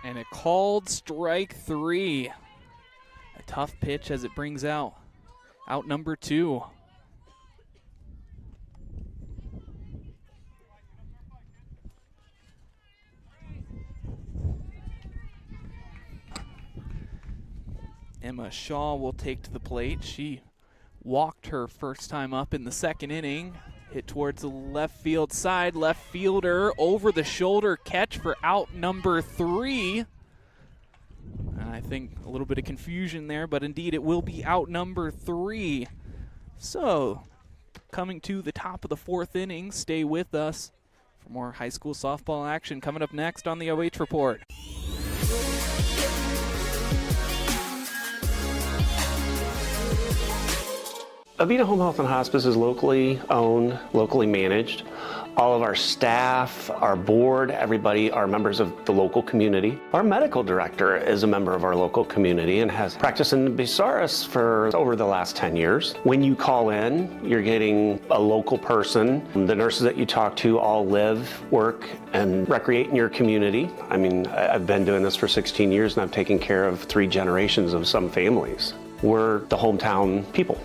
And a called strike 3. A tough pitch as it brings out number 2. Emma Shaw will take to the plate. She walked her first time up in the second inning. Hit towards the left field side. Left fielder over the shoulder catch for out number 3. And I think a little bit of confusion there, but indeed it will be out number 3. So coming to the top of the 4th inning, stay with us for more high school softball action coming up next on the OH Report. Abita Home Health and Hospice is locally owned, locally managed. All of our staff, our board, everybody are members of the local community. Our medical director is a member of our local community and has practiced in Bucyrus for over the last 10 years. When you call in, you're getting a local person. The nurses that you talk to all live, work, and recreate in your community. I mean, I've been doing this for 16 years and I've taken care of 3 generations of some families. We're the hometown people.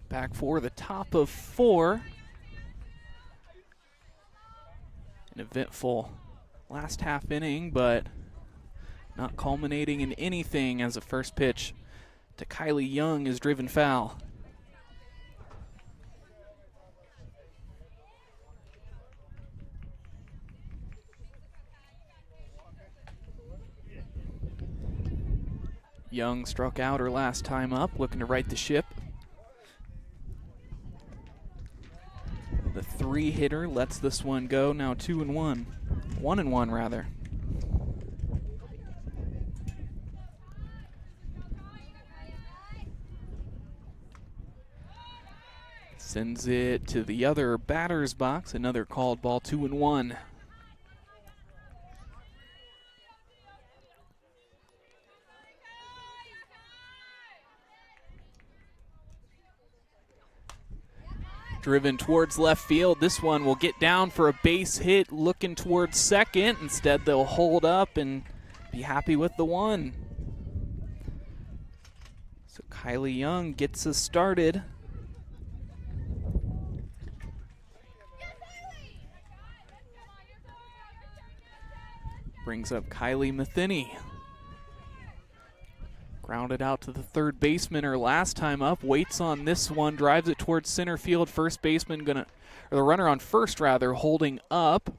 Back for the top of 4. An eventful last half inning, but not culminating in anything as the first pitch to Kylie Young is driven foul. Young struck out her last time up, looking to right the ship. The 3-hitter lets this one go, now 2-1. 1-1 rather. Sends it to the other batter's box, another called ball, 2-1. Driven towards left field. This one will get down for a base hit, looking towards second. Instead, they'll hold up and be happy with the 1. So Kylie Young gets us started. Brings up Kaylie Matheny. Grounded out to the third baseman her last time up. Waits on this one, drives it towards center field. First baseman or the runner on first rather, holding up,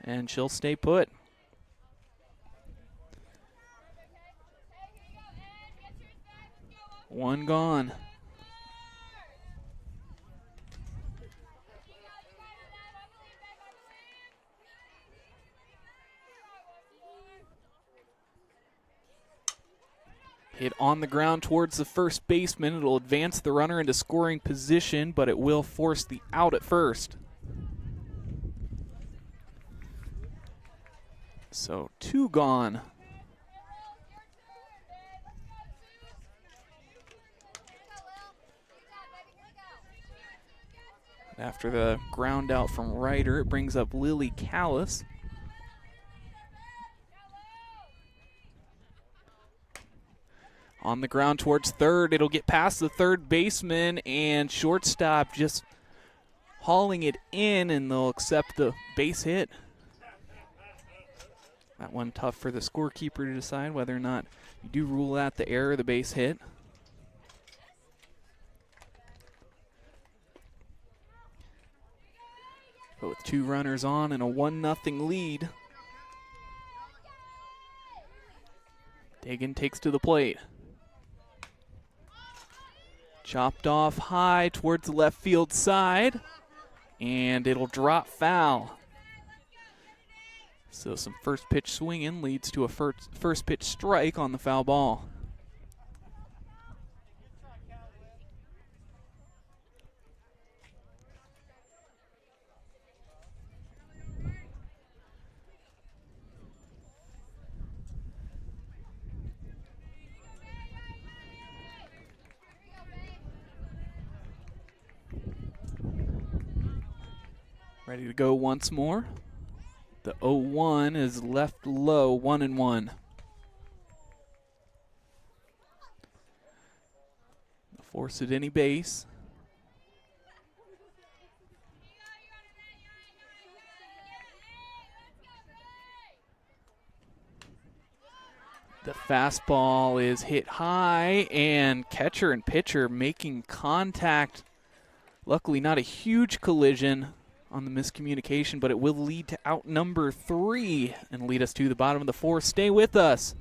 and she'll stay put. One gone. Hit on the ground towards the first baseman. It'll advance the runner into scoring position, but it will force the out at first. So 2 gone. After the ground out from Ryder, it brings up Lily Callis. On the ground towards third, it'll get past the third baseman, and shortstop just hauling it in, and they'll accept the base hit. That one tough for the scorekeeper to decide whether or not you do rule out the error, the base hit. But with 2 runners on and a 1-0 lead, Degen takes to the plate. Chopped off high towards the left field side, and it'll drop foul. So some first pitch swinging leads to a first pitch strike on the foul ball. Ready to go once more. The 0-1 is left low, 1-1. Force at any base. The fastball is hit high, and catcher and pitcher making contact. Luckily not a huge collision on the miscommunication, but it will lead to out number 3 and lead us to the bottom of the 4th. Stay with us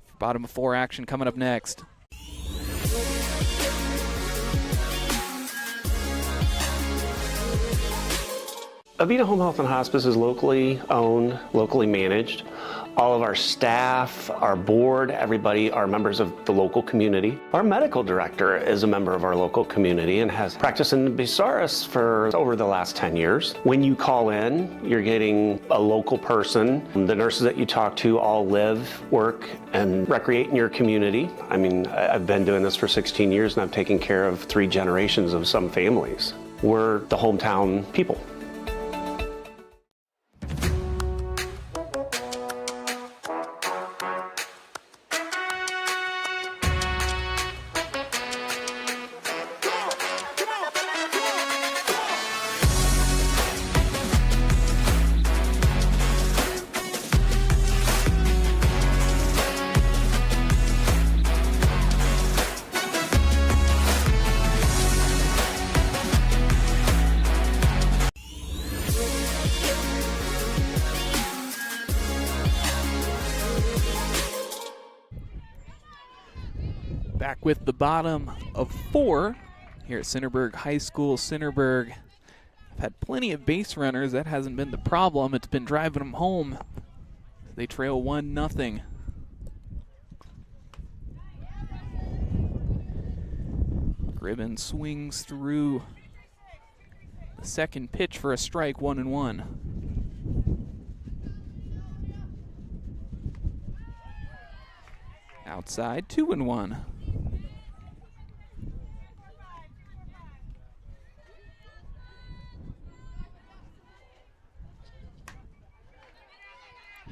for bottom of 4 action coming up next. Avita Home Health and Hospice is locally owned, locally managed. All of our staff, our board, everybody are members of the local community. Our medical director is a member of our local community and has practiced in Bucyrus for over the last 10 years. When you call in, you're getting a local person. The nurses that you talk to all live, work, and recreate in your community. I mean, I've been doing this for 16 years and I've taken care of 3 generations of some families. We're the hometown people. Back with the bottom of 4 here at Centerburg High School. Centerburg have had plenty of base runners. That hasn't been the problem. It's been driving them home. They trail 1-0. Gribben swings through the second pitch for a strike, 1-1. Outside, 2-1.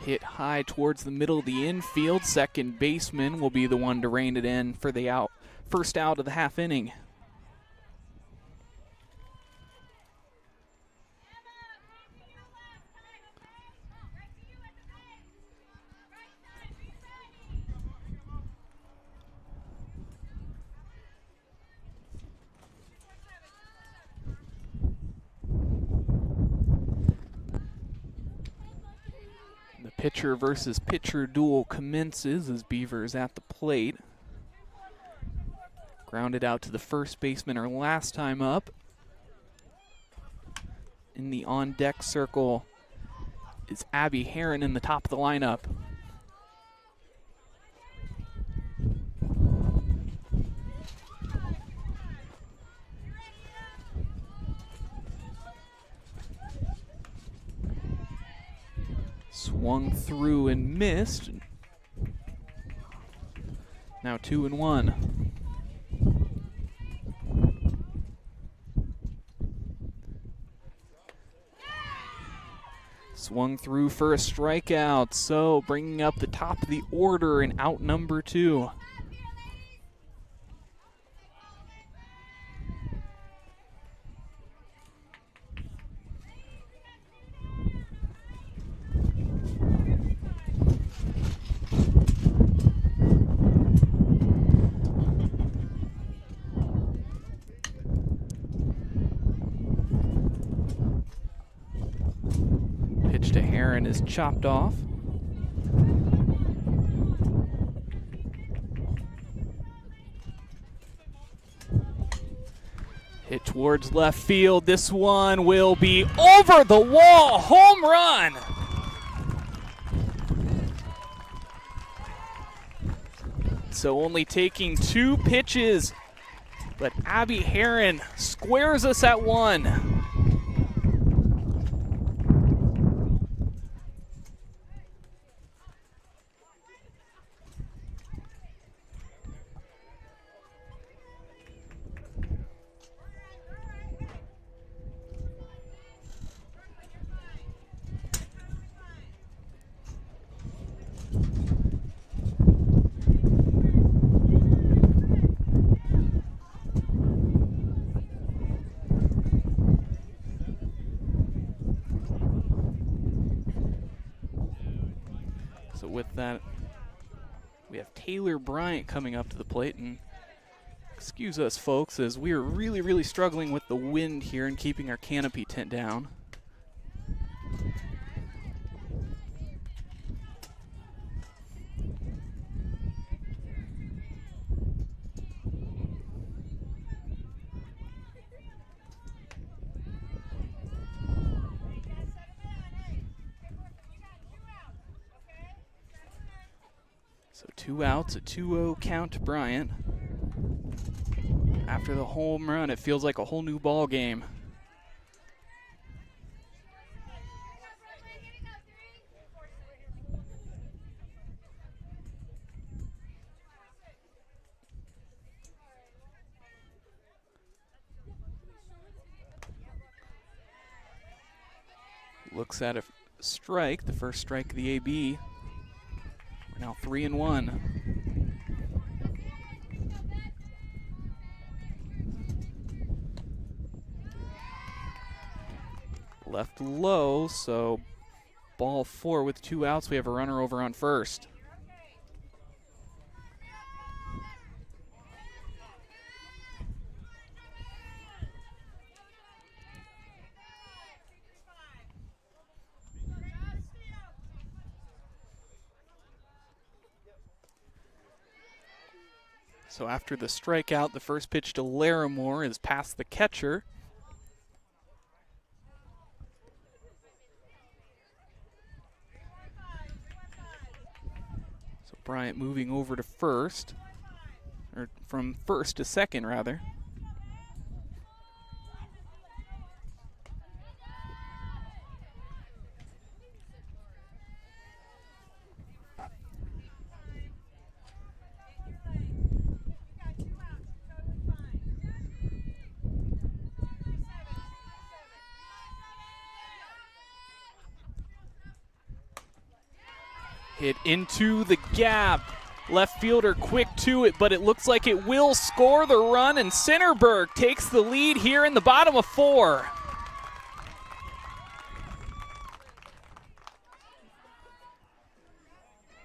Hit high towards the middle of the infield. Second baseman will be the one to rein it in for the first out of the half inning. Pitcher versus pitcher duel commences as Beaver's at the plate. Grounded out to the first baseman her last time up. In the on-deck circle is Abby Herren in the top of the lineup. Swung through and missed. Now 2-1. Swung through for a strikeout, so bringing up the top of the order in out number 2. Pitch to Herren is chopped off. Hit towards left field. This one will be over the wall. Home run. So only taking 2 pitches, but Abby Herren squares us at 1. So with that, we have Taylor Bryant coming up to the plate, and excuse us folks as we are really struggling with the wind here and keeping our canopy tent down. So 2 outs, a 2-0 count to Bryant. After the home run, it feels like a whole new ball game. Looks at a strike, the first strike of the AB. We're now 3-1. Left low, so ball 4 with 2 outs. We have a runner over on first. So after the strikeout, the first pitch to Larimore is past the catcher. So Bryant moving over to first, or from first to second rather. Hit into the gap. Left fielder quick to it, but it looks like it will score the run, and Centerburg takes the lead here in the bottom of 4.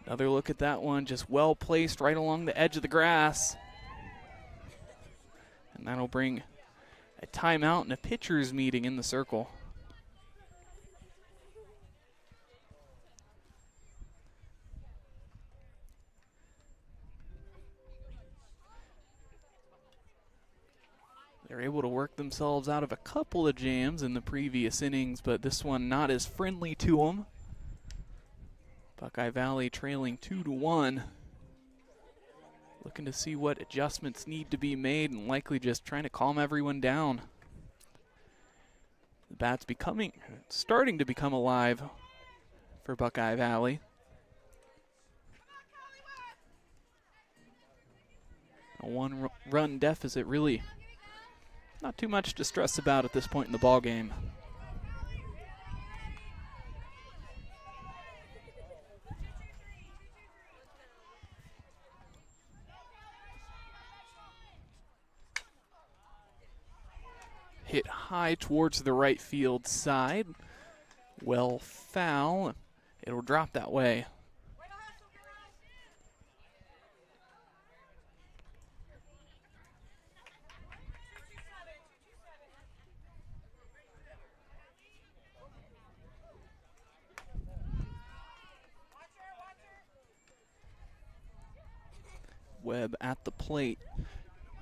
Another look at that one, just well placed right along the edge of the grass. And that'll bring a timeout and a pitcher's meeting in the circle. They're able to work themselves out of a couple of jams in the previous innings, but this one not as friendly to them. Buckeye Valley trailing 2-1. Looking to see what adjustments need to be made and likely just trying to calm everyone down. The bat's starting to become alive for Buckeye Valley. A 1-run deficit really not too much to stress about at this point in the ball game. hit high towards the right field side. Well, foul. It'll drop that way. Webb at the plate.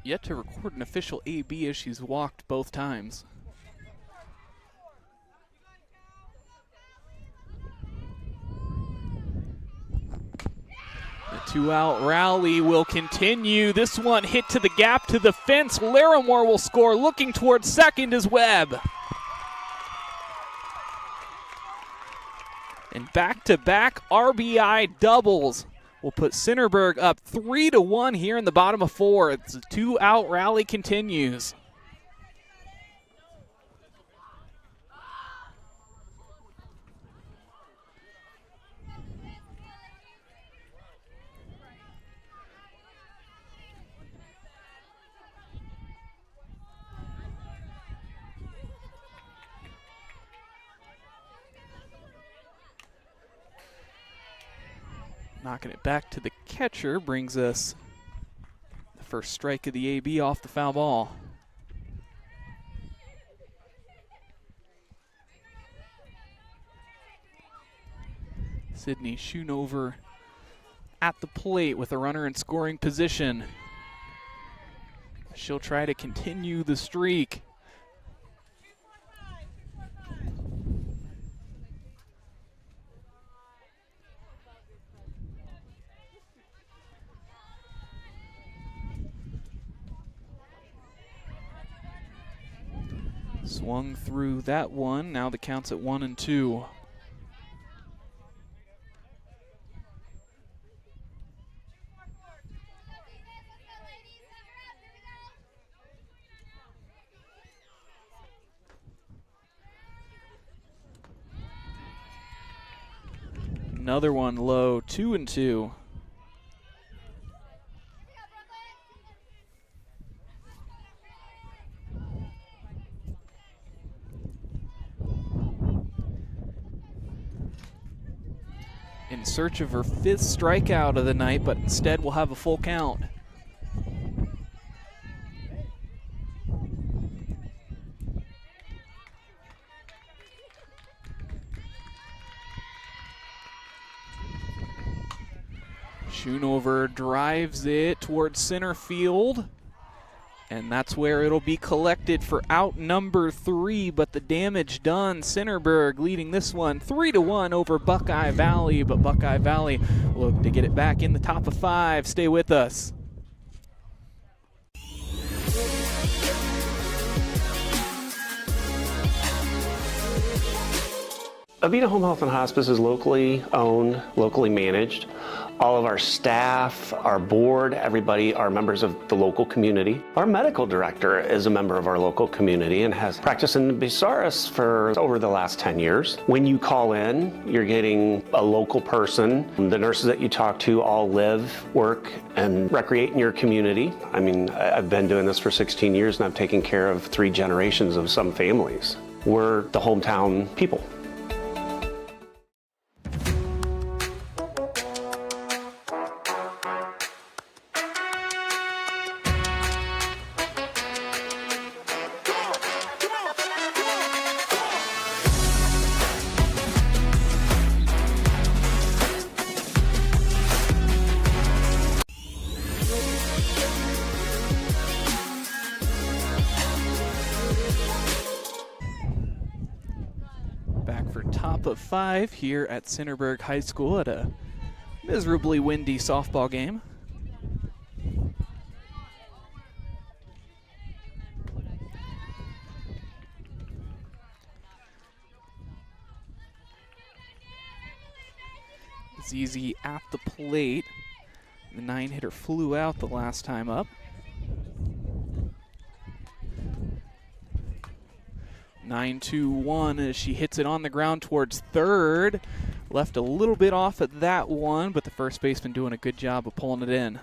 Yet to record an official AB as she's walked both times. The two-out rally will continue. This one hit to the gap to the fence. Larimore will score. Looking towards second is Webb. And back-to-back RBI doubles will put Centerburg up 3-1 here in the bottom of 4. It's a two-out rally continues. Knocking it back to the catcher brings us the first strike of the AB off the foul ball. Sydney Schoonover at the plate with a runner in scoring position. She'll try to continue the streak. Swung through that one. Now the count's at 1-2. Another one low, 2-2. In search of her 5th strikeout of the night, but instead will have a full count. Schoonover drives it towards center field, and that's where it'll be collected for out number 3, but the damage done. Centerburg leading this one 3-1 over Buckeye Valley, but Buckeye Valley look to get it back in the top of 5. Stay with us. Avita Home Health and Hospice is locally owned, locally managed. All of our staff, our board, everybody are members of the local community. Our medical director is a member of our local community and has practiced in Bucyrus for over the last 10 years. When you call in, you're getting a local person. The nurses that you talk to all live, work, and recreate in your community. I mean, I've been doing this for 16 years and I've taken care of 3 generations of some families. We're the hometown people. Top of 5 here at Centerburg High School at a miserably windy softball game. ZZ at the plate. The 9-hitter flew out the last time up. 9-2-1 as she hits it on the ground towards third. Left a little bit off at that one, but the first baseman doing a good job of pulling it in.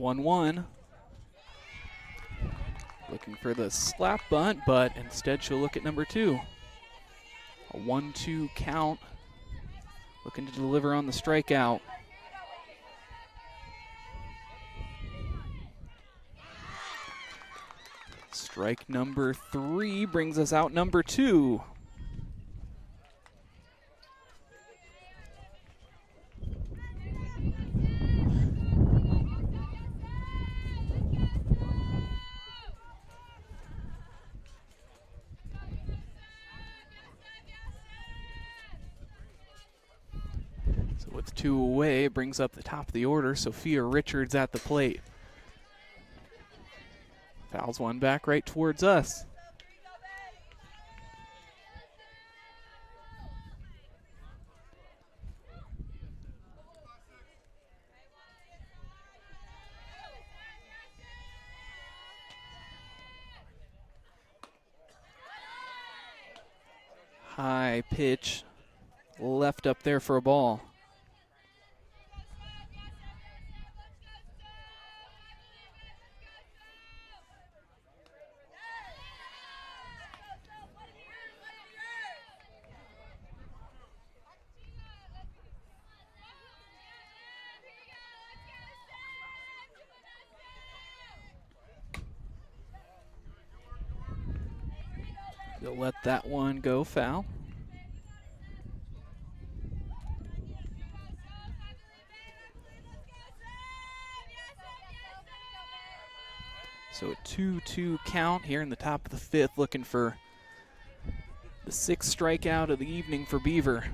1-1. Looking for the slap bunt, but instead she'll look at number 2. A 1-2 count. Looking to deliver on the strikeout. Strike number 3 brings us out number 2. So with 2 away, it brings up the top of the order. Sophia Richards at the plate. Fouls one back right towards us. High pitch, left up there for a ball. They'll let that one go foul. So a 2-2 count here in the top of the 5th, looking for the 6th strikeout of the evening for Beaver.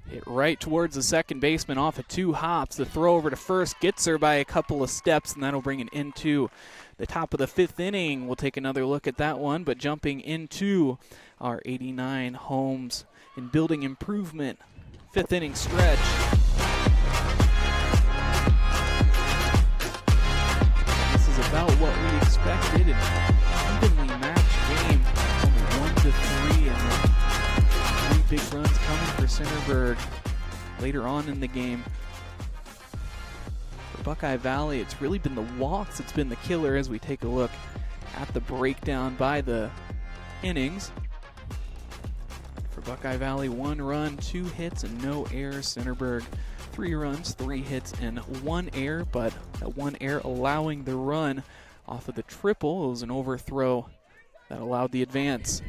Hit right towards the second baseman off of 2 hops. The throw over to first gets her by a couple of steps, and that'll bring it into the top of the 5th inning. We'll take another look at that one, but jumping into our 89 homes and building improvement 5th inning stretch. This is about what we expected, an evenly matched game, only 1-3, and 3 big runs coming for Centerburg later on in the game. For Buckeye Valley, it's really been the walks that's been the killer as we take a look at the breakdown by the innings. For Buckeye Valley, 1 run, 2 hits, and no errors. Centerburg, 3 runs, 3 hits, and 1 error, but that 1 error allowing the run off of the triple. It was an overthrow that allowed the advance.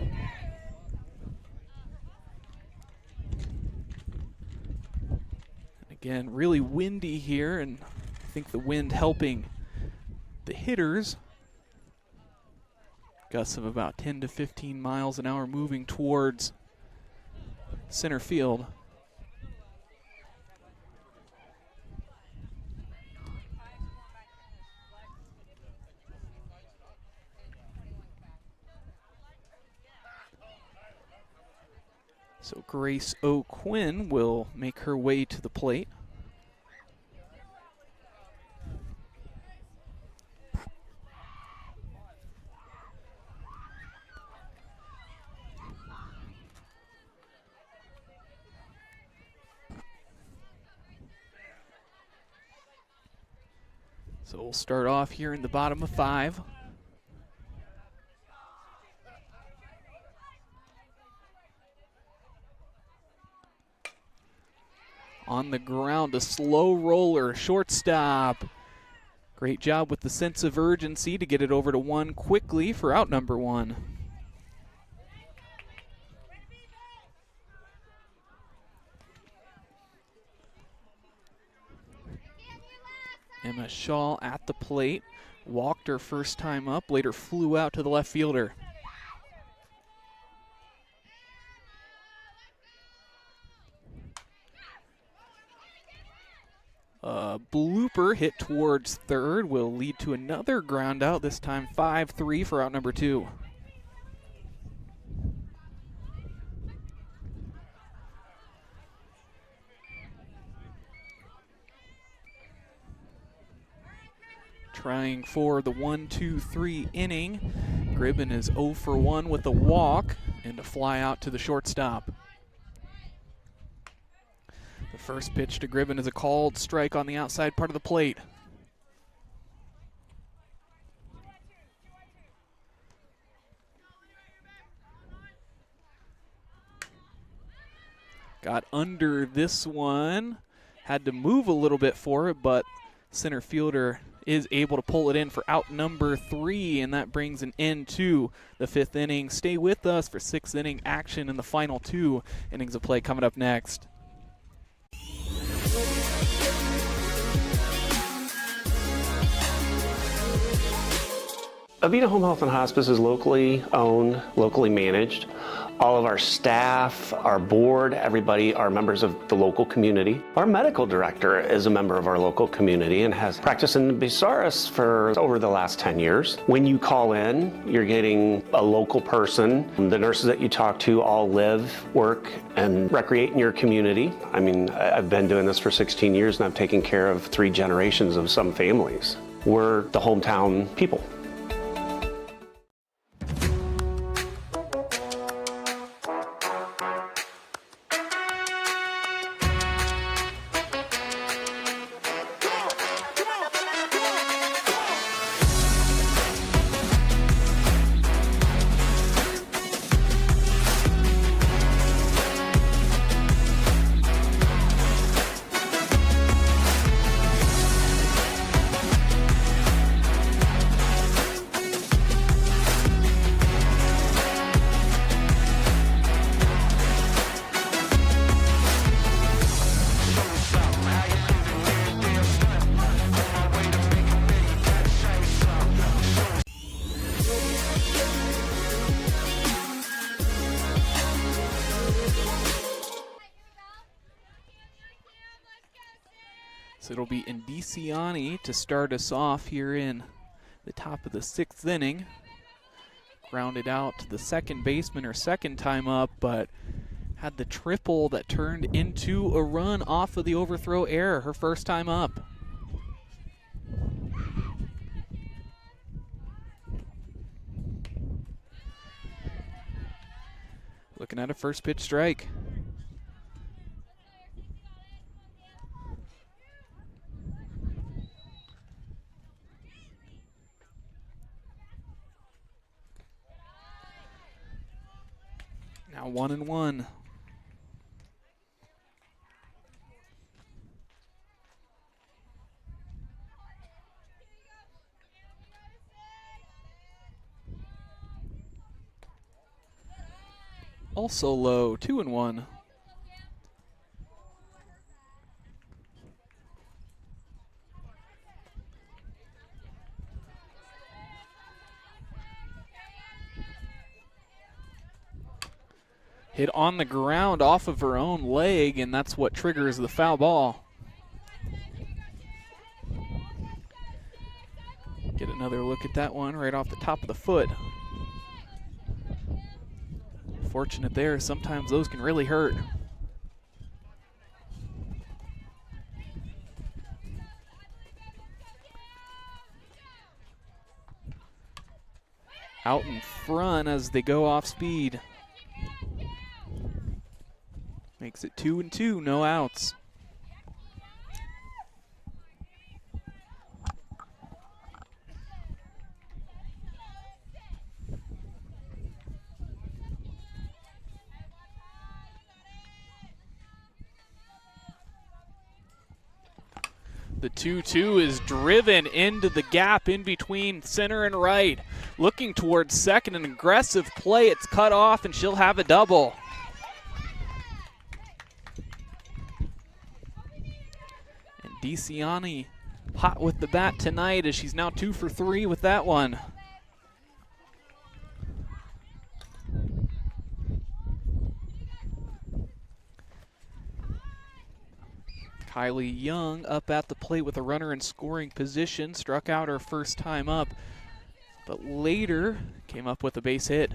Again, really windy here, and I think the wind helping the hitters. Gusts of about 10 to 15 miles an hour moving towards center field. So Grace O'Quinn will make her way to the plate. So we'll start off here in the bottom of 5. On the ground, a slow roller, shortstop. Great job with the sense of urgency to get it over to 1 quickly for out number 1. Emma Shaw at the plate, walked her first time up, later flew out to the left fielder. A blooper hit towards third will lead to another ground out, this time 5-3 for out number 2. Trying for the 1-2-3 inning. Gribben is 0 for 1 with a walk and a fly out to the shortstop. The first pitch to Griffin is a called strike on the outside part of the plate. Got under this one. Had to move a little bit for it, but center fielder is able to pull it in for out number 3, and that brings an end to the 5th inning. Stay with us for 6th inning action in the final 2 innings of play coming up next. Avita Home Health and Hospice is locally owned, locally managed. All of our staff, our board, everybody are members of the local community. Our medical director is a member of our local community and has practiced in Bucyrus for over the last 10 years. When you call in, you're getting a local person. The nurses that you talk to all live, work, and recreate in your community. I mean, I've been doing this for 16 years and I've taken care of 3 generations of some families. We're the hometown people. So it'll be Indiciani to start us off here in the top of the 6th inning. Grounded out to the second baseman her second time up, but had the triple that turned into a run off of the overthrow error her first time up. Looking at a first pitch strike. Now 1-1. Also low, 2-1. Hit on the ground off of her own leg, and that's what triggers the foul ball. Get another look at that one right off the top of the foot. Fortunate there, sometimes those can really hurt. Out in front as they go off speed. Makes it 2-2, no outs. The 2-2 is driven into the gap in between center and right. Looking towards second, an aggressive play. It's cut off, and she'll have a double. And DeCiani hot with the bat tonight as she's now 2 for 3 with that one. Kylie Young up at the plate with a runner in scoring position, struck out her first time up, but later came up with a base hit.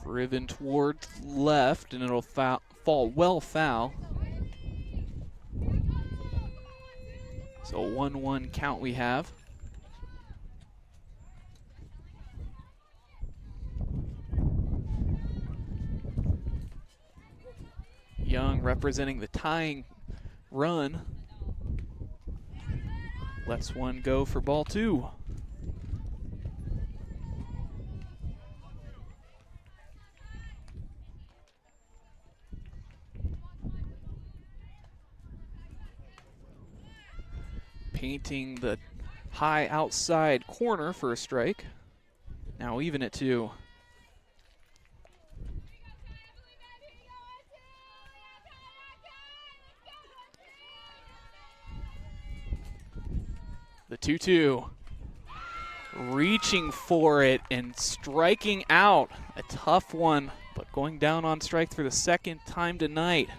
Driven towards left, and it'll fall well foul. So 1-1 count we have. Young representing the tying run. Lets one go for ball 2. Painting the high outside corner for a strike. Now even at 2. The 2-2. Reaching for it and striking out. A tough one, but going down on strike for the second time tonight.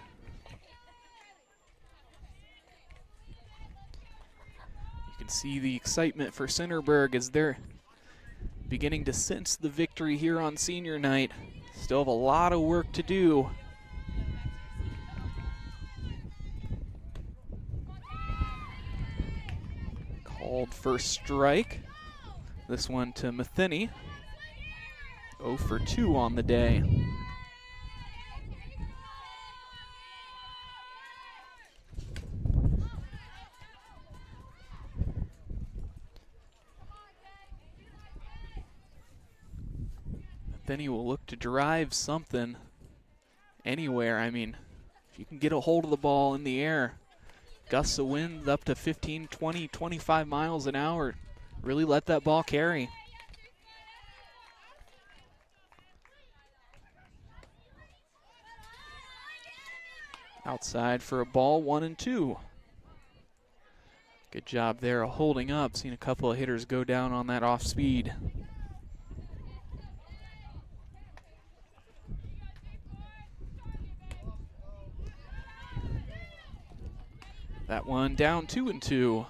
You can see the excitement for Centerburg as they're beginning to sense the victory here on senior night. Still have a lot of work to do. Called first strike. This one to Matheny. 0 for 2 on the day. Matheny will look to drive something anywhere. I mean, if you can get a hold of the ball in the air, gusts of wind up to 15, 20, 25 miles an hour. Really let that ball carry. Outside for a ball, 1-2. Good job there of holding up. Seen a couple of hitters go down on that off speed. That one down 2-2.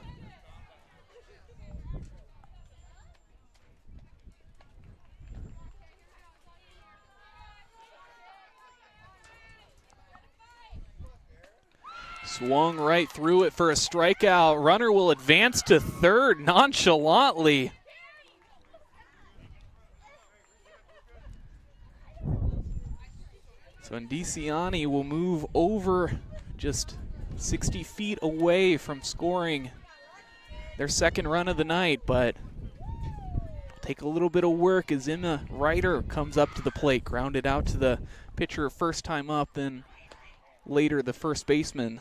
Swung right through it for a strikeout. Runner will advance to third nonchalantly. So Indiciani will move over just 60 feet away from scoring their second run of the night, but take a little bit of work as Emma Ryder comes up to the plate, grounded out to the pitcher first time up, then later the first baseman.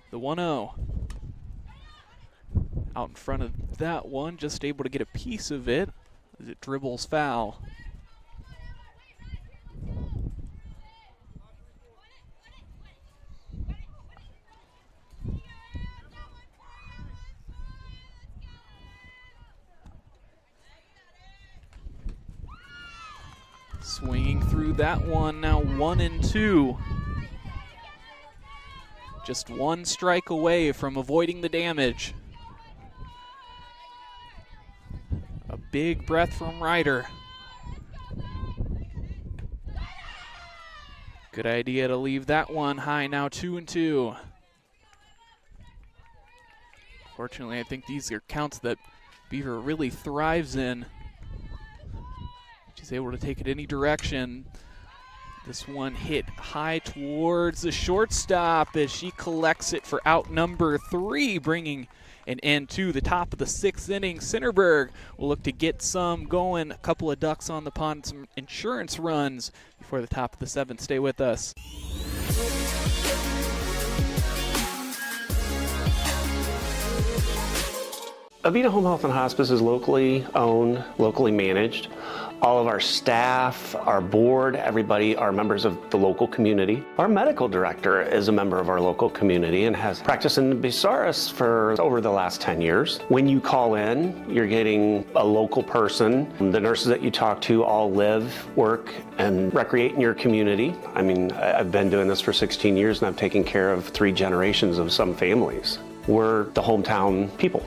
The 1-0. Out in front of that one, just able to get a piece of it as it dribbles foul. Swinging through that one, now 1-2. Just one strike away from avoiding the damage. A big breath from Ryder. Good idea to leave that one high, now 2-2. Fortunately, I think these are counts that Beaver really thrives in. She's able to take it any direction. This one hit high towards the shortstop as she collects it for out number 3, bringing an end to the top of the 6th inning. Centerburg will look to get some going. A couple of ducks on the pond, some insurance runs before the top of the 7th. Stay with us. Avita Home Health and Hospice is locally owned, locally managed. All of our staff, our board, everybody are members of the local community. Our medical director is a member of our local community and has practiced in Bucyrus for over the last 10 years. When you call in, you're getting a local person. The nurses that you talk to all live, work, and recreate in your community. I mean, I've been doing this for 16 years and I've taken care of 3 generations of some families. We're the hometown people.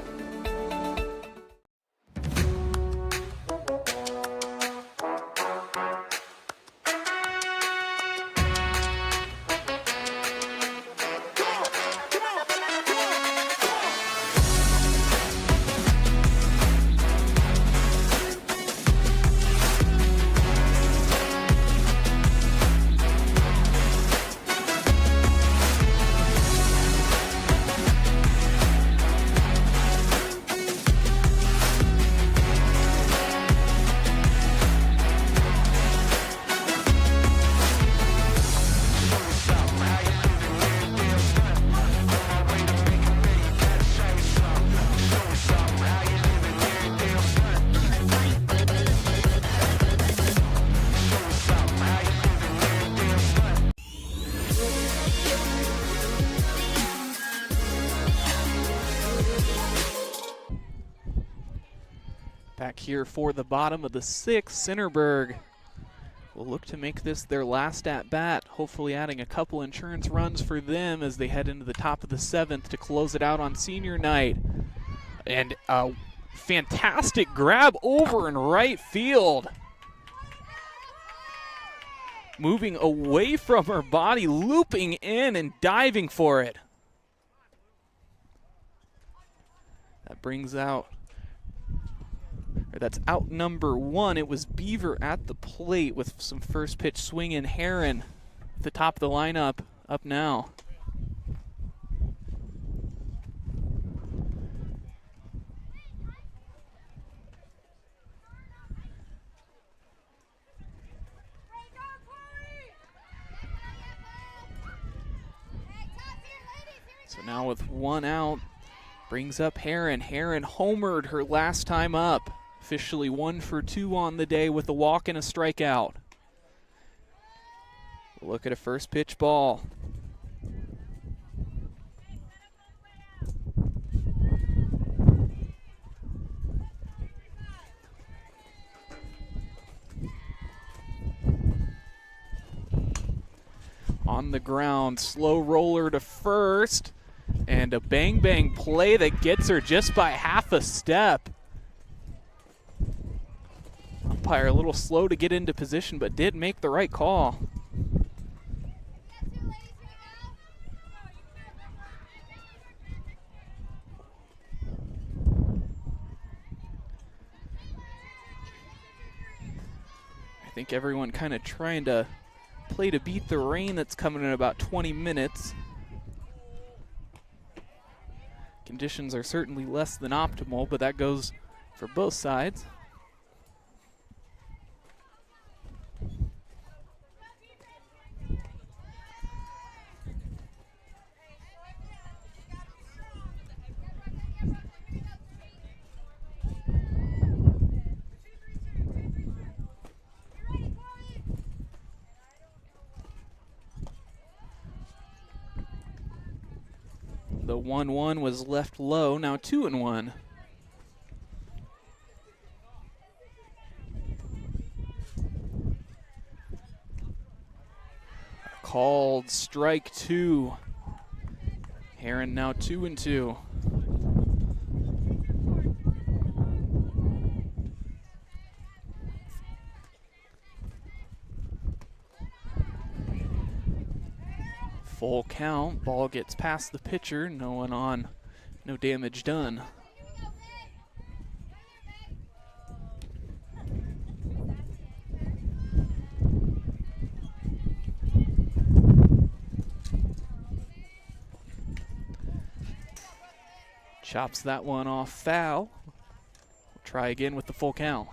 Back here for the bottom of the 6th, Centerburg will look to make this their last at bat, hopefully adding a couple insurance runs for them as they head into the top of the 7th to close it out on senior night. And a fantastic grab over in right field. Moving away from her body, looping in and diving for it. That brings out, that's out number 1. It was Beaver at the plate with some first pitch swing in. Herren at the top of the lineup, up now. So now with 1 out, brings up Herren. Herren homered her last time up. Officially 1 for 2 on the day with a walk and a strikeout. We'll look at a first pitch ball. On the ground, slow roller to first. And a bang-bang play that gets her just by half a step. Umpire a little slow to get into position, but did make the right call. I think everyone kind of trying to play to beat the rain that's coming in about 20 minutes. Conditions are certainly less than optimal, but that goes for both sides. The 1-1 was left low, now 2-1. Called strike 2. Herren now 2-2. Full count, ball gets past the pitcher, no one on, no damage done. Chops that one off foul. We'll try again with the full count.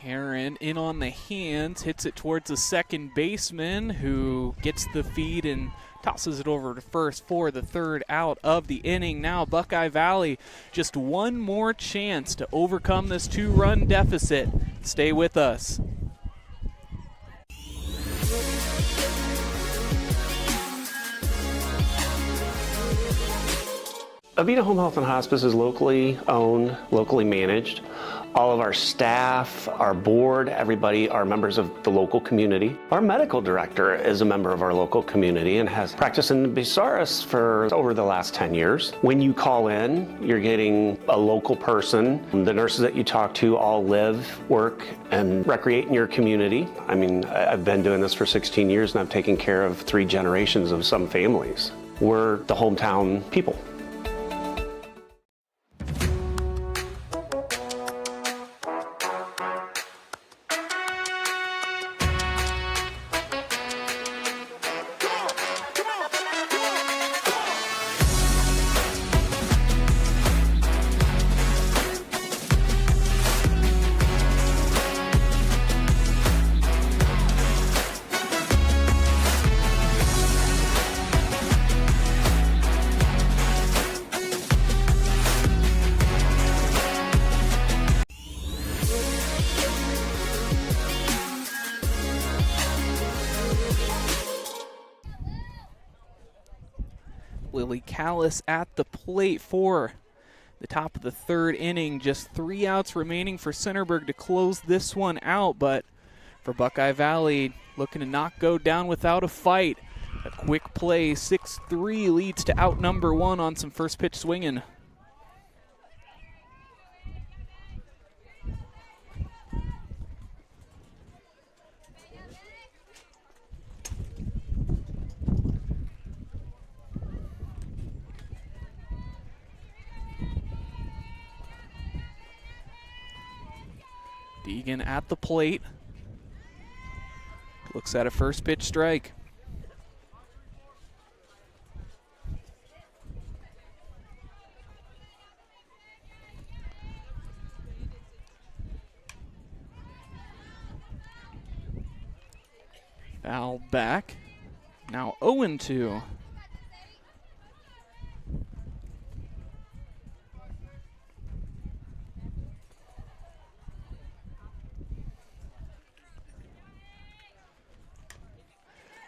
Herren in on the hands, hits it towards the second baseman who gets the feed and tosses it over to first for the third out of the inning. Now Buckeye Valley just one more chance to overcome this 2-run deficit. Stay with us. Avita Home Health and Hospice is locally owned, locally managed. All of our staff, our board, everybody are members of the local community. Our medical director is a member of our local community and has practiced in Bucyrus for over the last 10 years. When you call in, you're getting a local person. The nurses that you talk to all live, work, and recreate in your community. I mean, I've been doing this for 16 years and I've taken care of 3 generations of some families. We're the hometown people. Callis at the plate for the top of the third inning. Just 3 outs remaining for Centerburg to close this one out, but for Buckeye Valley, looking to not go down without a fight. A quick play, 6-3 leads to out number 1 on some first pitch swinging. Degen at the plate. Looks at a first pitch strike. Foul back. Now 0-2.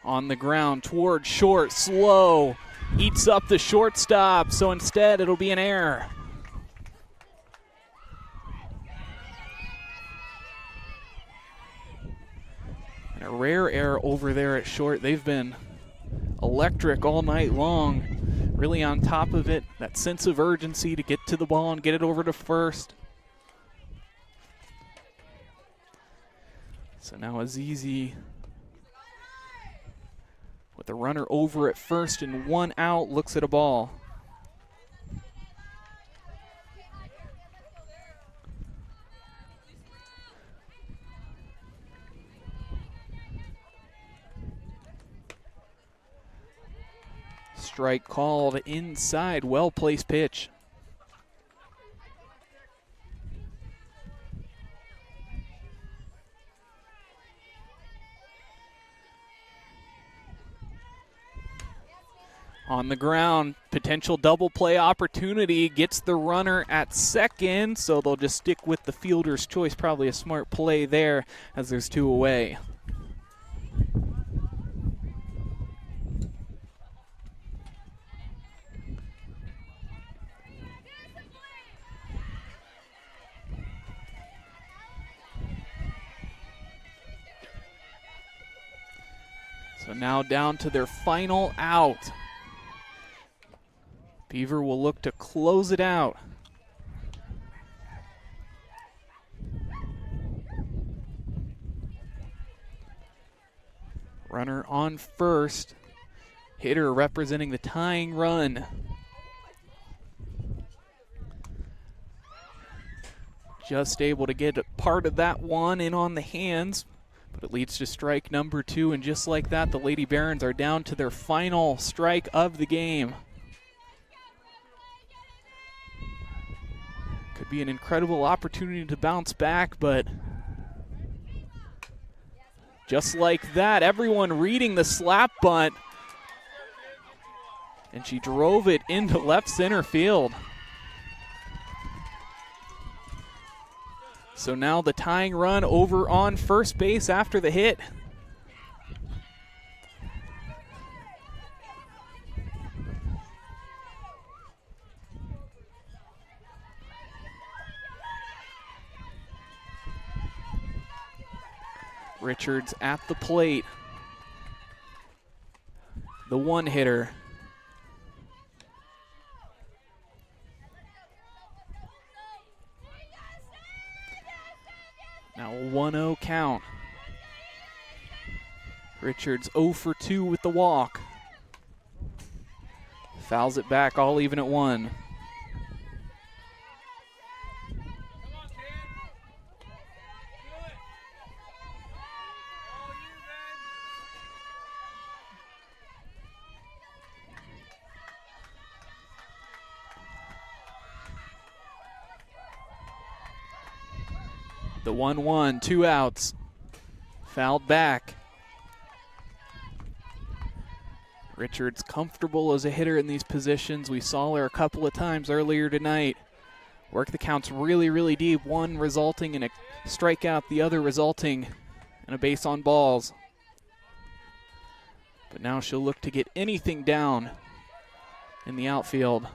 On the ground toward short, slow, eats up the shortstop, so instead it'll be an error. And a rare error over there at short. They've been electric all night long, really on top of it. That sense of urgency to get to the ball and get it over to first. So now Azizi with the runner over at first and 1 out, looks at a ball. Strike called inside, well-placed pitch. On the ground, potential double play opportunity, gets the runner at second, so they'll just stick with the fielder's choice. Probably a smart play there as there's 2 away. So now down to their final out. Beaver will look to close it out. Runner on first. Hitter representing the tying run. Just able to get a part of that one in on the hands, but it leads to strike number 2, and just like that, the Lady Barons are down to their final strike of the game. Could be an incredible opportunity to bounce back, but Just like that, everyone reading the slap bunt. And she drove it into left center field. So now the tying run over on first base after the hit. Richards at the plate. The one hitter. Now a 1-0 count. Richards 0 for 2 with the walk. Fouls it back, all even at 1. The 1-1, 2 outs. Fouled back. Richards comfortable as a hitter in these positions. We saw her a couple of times earlier tonight. Work the counts really, really deep. One resulting in a strikeout, the other resulting in a base on balls. But now she'll look to get anything down in the outfield.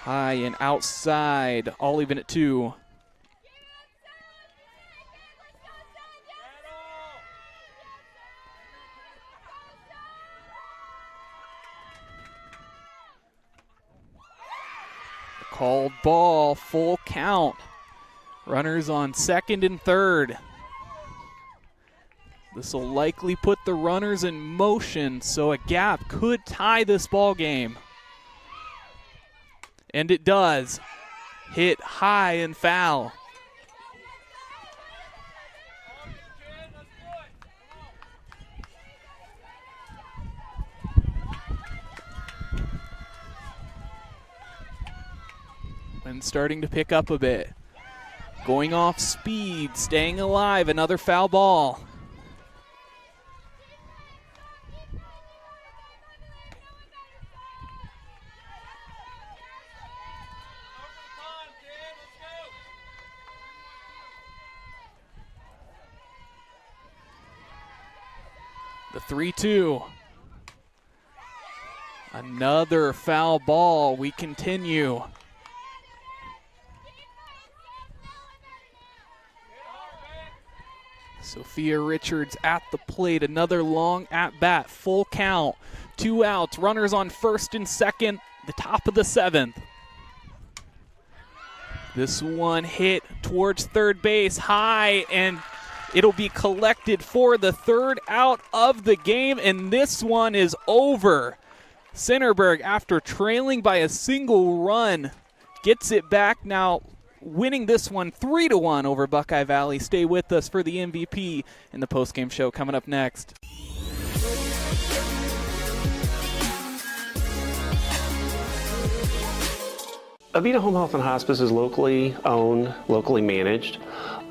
High and outside, all even at 2. Called ball, full count. Runners on second and third. This will likely put the runners in motion, so a gap could tie this ball game. And it does. Hit high and foul. And starting to pick up a bit. Going off speed, staying alive, another foul ball. The 3-2. Another foul ball. We continue. Sophia Richards at the plate. Another long at-bat. Full count. 2 outs. Runners on first and second. The top of the 7th. This one hit towards third base. High, and it'll be collected for the 3rd out of the game, and this one is over. Centerburg, after trailing by a single run, gets it back now, winning this one 3-1 over Buckeye Valley. Stay with us for the MVP in the postgame show coming up next. Avita Home Health and Hospice is locally owned, locally managed.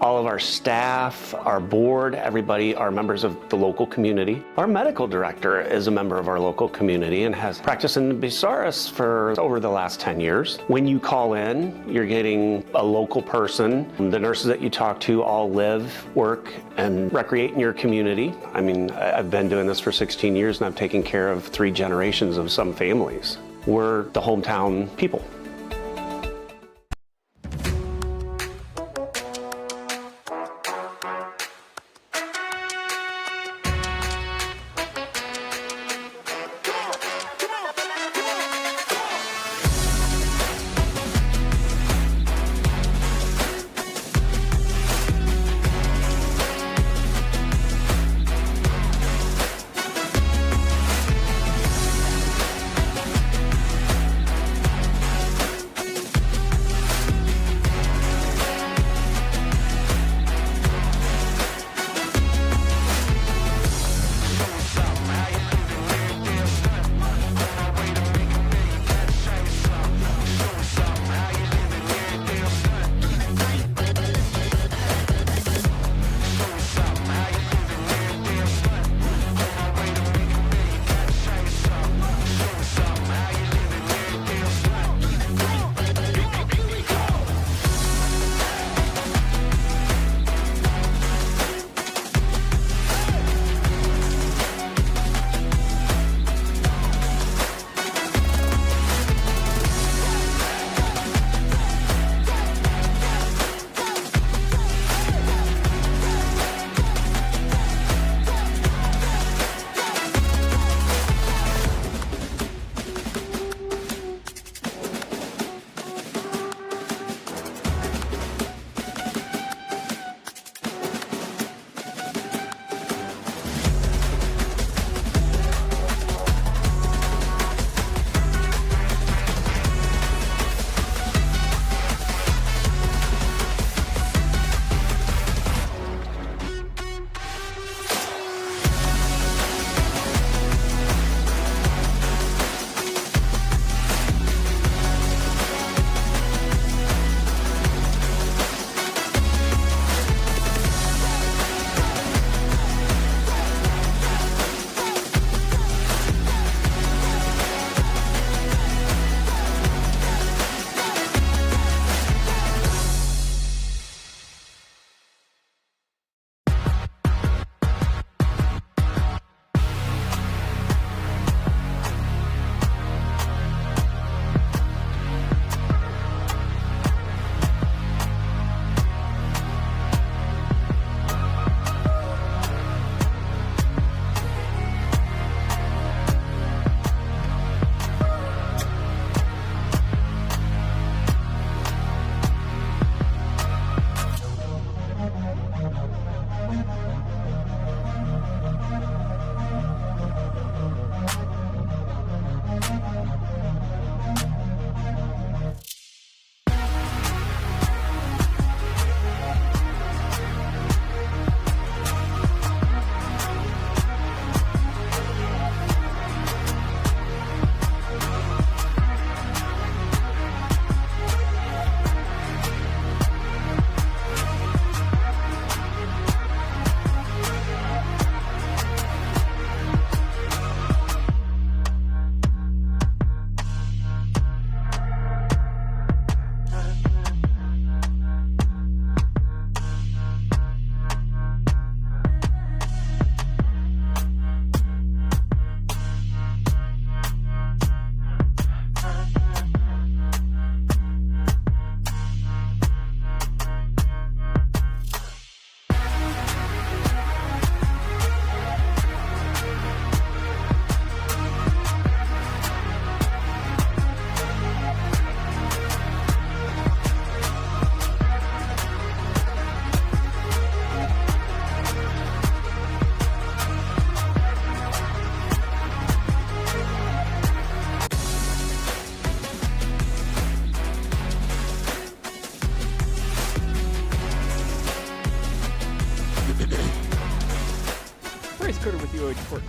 All of our staff, our board, everybody are members of the local community. Our medical director is a member of our local community and has practiced in Bucyrus for over the last 10 years. When you call in, you're getting a local person. The nurses that you talk to all live, work, and recreate in your community. I mean, I've been doing this for 16 years and I've taken care of 3 generations of some families. We're the hometown people.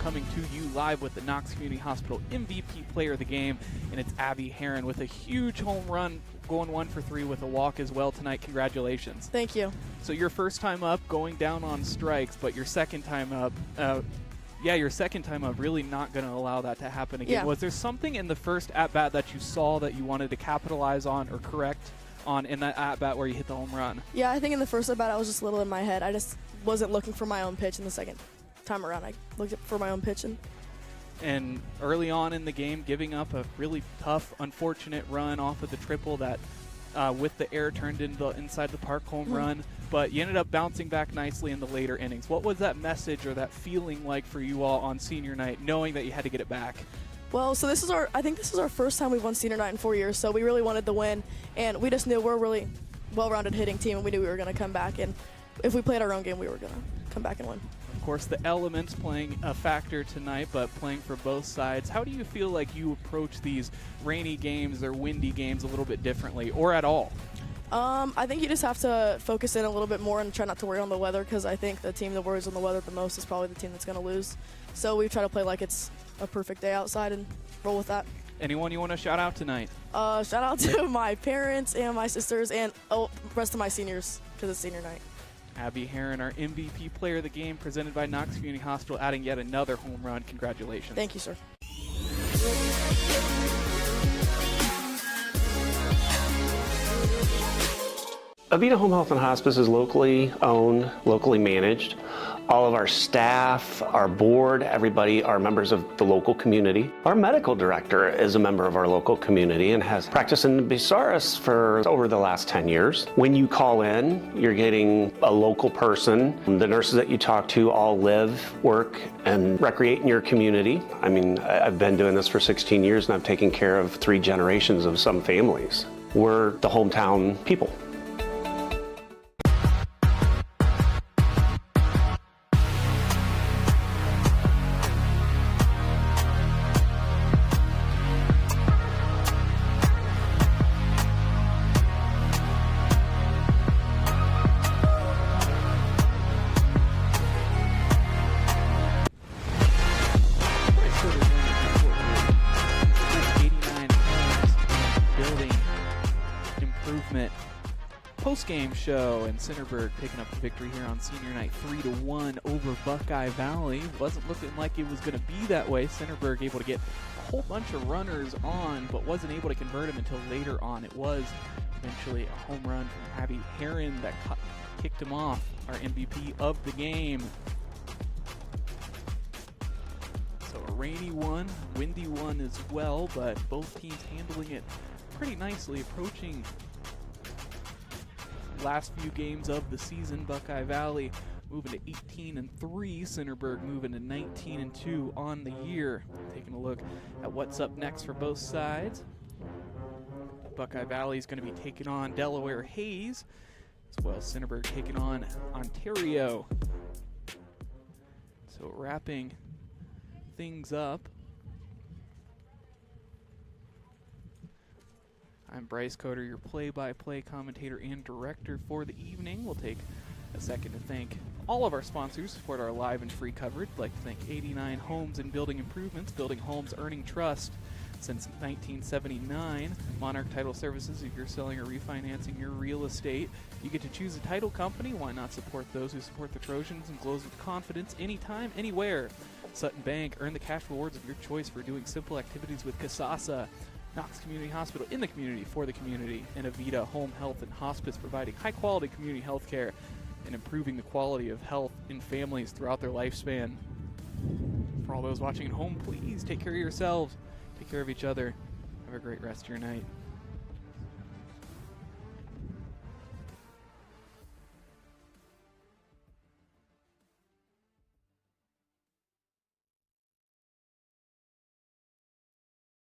coming to you live with the Knox Community Hospital MVP player of the game, and it's Abby Herren with a huge home run, going 1 for 3 with a walk as well tonight. Congratulations. Thank you. So your first time up, going down on strikes, but your second time up, your second time up, really not going to allow that to happen again. Yeah. Was there something in the first at-bat that you saw that you wanted to capitalize on or correct on in that at-bat where you hit the home run? Yeah, I think in the first at-bat I was just a little in my head. I just wasn't looking for my own pitch in the second time around. I looked for my own pitch. And early on in the game, giving up a really tough, unfortunate run off of the triple that with the air turned into the inside the park home run, but you ended up bouncing back nicely in the later innings. What was that message or that feeling like for you all on senior night, knowing that you had to get it back? Well, so I think this is our first time we've won senior night in 4 years, so we really wanted the win, and we just knew we're a really well-rounded hitting team, and we knew we were going to come back, and if we played our own game, we were going to come back and win. Of course, the elements playing a factor tonight, but playing for both sides. How do you feel like you approach these rainy games or windy games a little bit differently, or at all? I think you just have to focus in a little bit more and try not to worry on the weather, because I think the team that worries on the weather the most is probably the team that's going to lose. So we try to play like it's a perfect day outside and roll with that. Anyone you want to shout out tonight? Shout out to my parents and my sisters and the rest of my seniors, because it's senior night. Abby Herren, our MVP player of the game, presented by Knox Community Hospital, adding yet another home run. Congratulations. Thank you, sir. Avita Home Health and Hospice is locally owned, locally managed. All of our staff, our board, everybody are members of the local community. Our medical director is a member of our local community and has practiced in Bucyrus for over the last 10 years. When you call in, you're getting a local person. The nurses that you talk to all live, work, and recreate in your community. I mean, I've been doing this for 16 years and I've taken care of 3 generations of some families. We're the hometown people. Post-game show, and Centerburg picking up the victory here on senior night 3-1 over Buckeye Valley. Wasn't looking like it was going to be that way. Centerburg able to get a whole bunch of runners on, but wasn't able to convert them until later on. It was eventually a home run from Abby Herren that kicked him off, our MVP of the game. So a rainy one, windy one as well, but both teams handling it pretty nicely, approaching last few games of the season. Buckeye Valley moving to 18-3, Centerburg moving to 19-2 on the year. Taking a look at what's up next for both sides. Buckeye Valley is going to be taking on Delaware Hayes, as well as Centerburg taking on Ontario. So wrapping things up, I'm Bryce Coder, your play-by-play commentator and director for the evening. We'll take a second to thank all of our sponsors who support our live and free coverage. I'd like to thank 89 Homes and Building Improvements, building homes earning trust since 1979. Monarch Title Services, if you're selling or refinancing your real estate, you get to choose a title company. Why not support those who support the Trojans and close with confidence anytime, anywhere? Sutton Bank, earn the cash rewards of your choice for doing simple activities with Casasa. Knox Community Hospital, in the community, for the community. And Avita Home Health and Hospice, providing high-quality community health care and improving the quality of health in families throughout their lifespan. For all those watching at home, please take care of yourselves, take care of each other. Have a great rest of your night.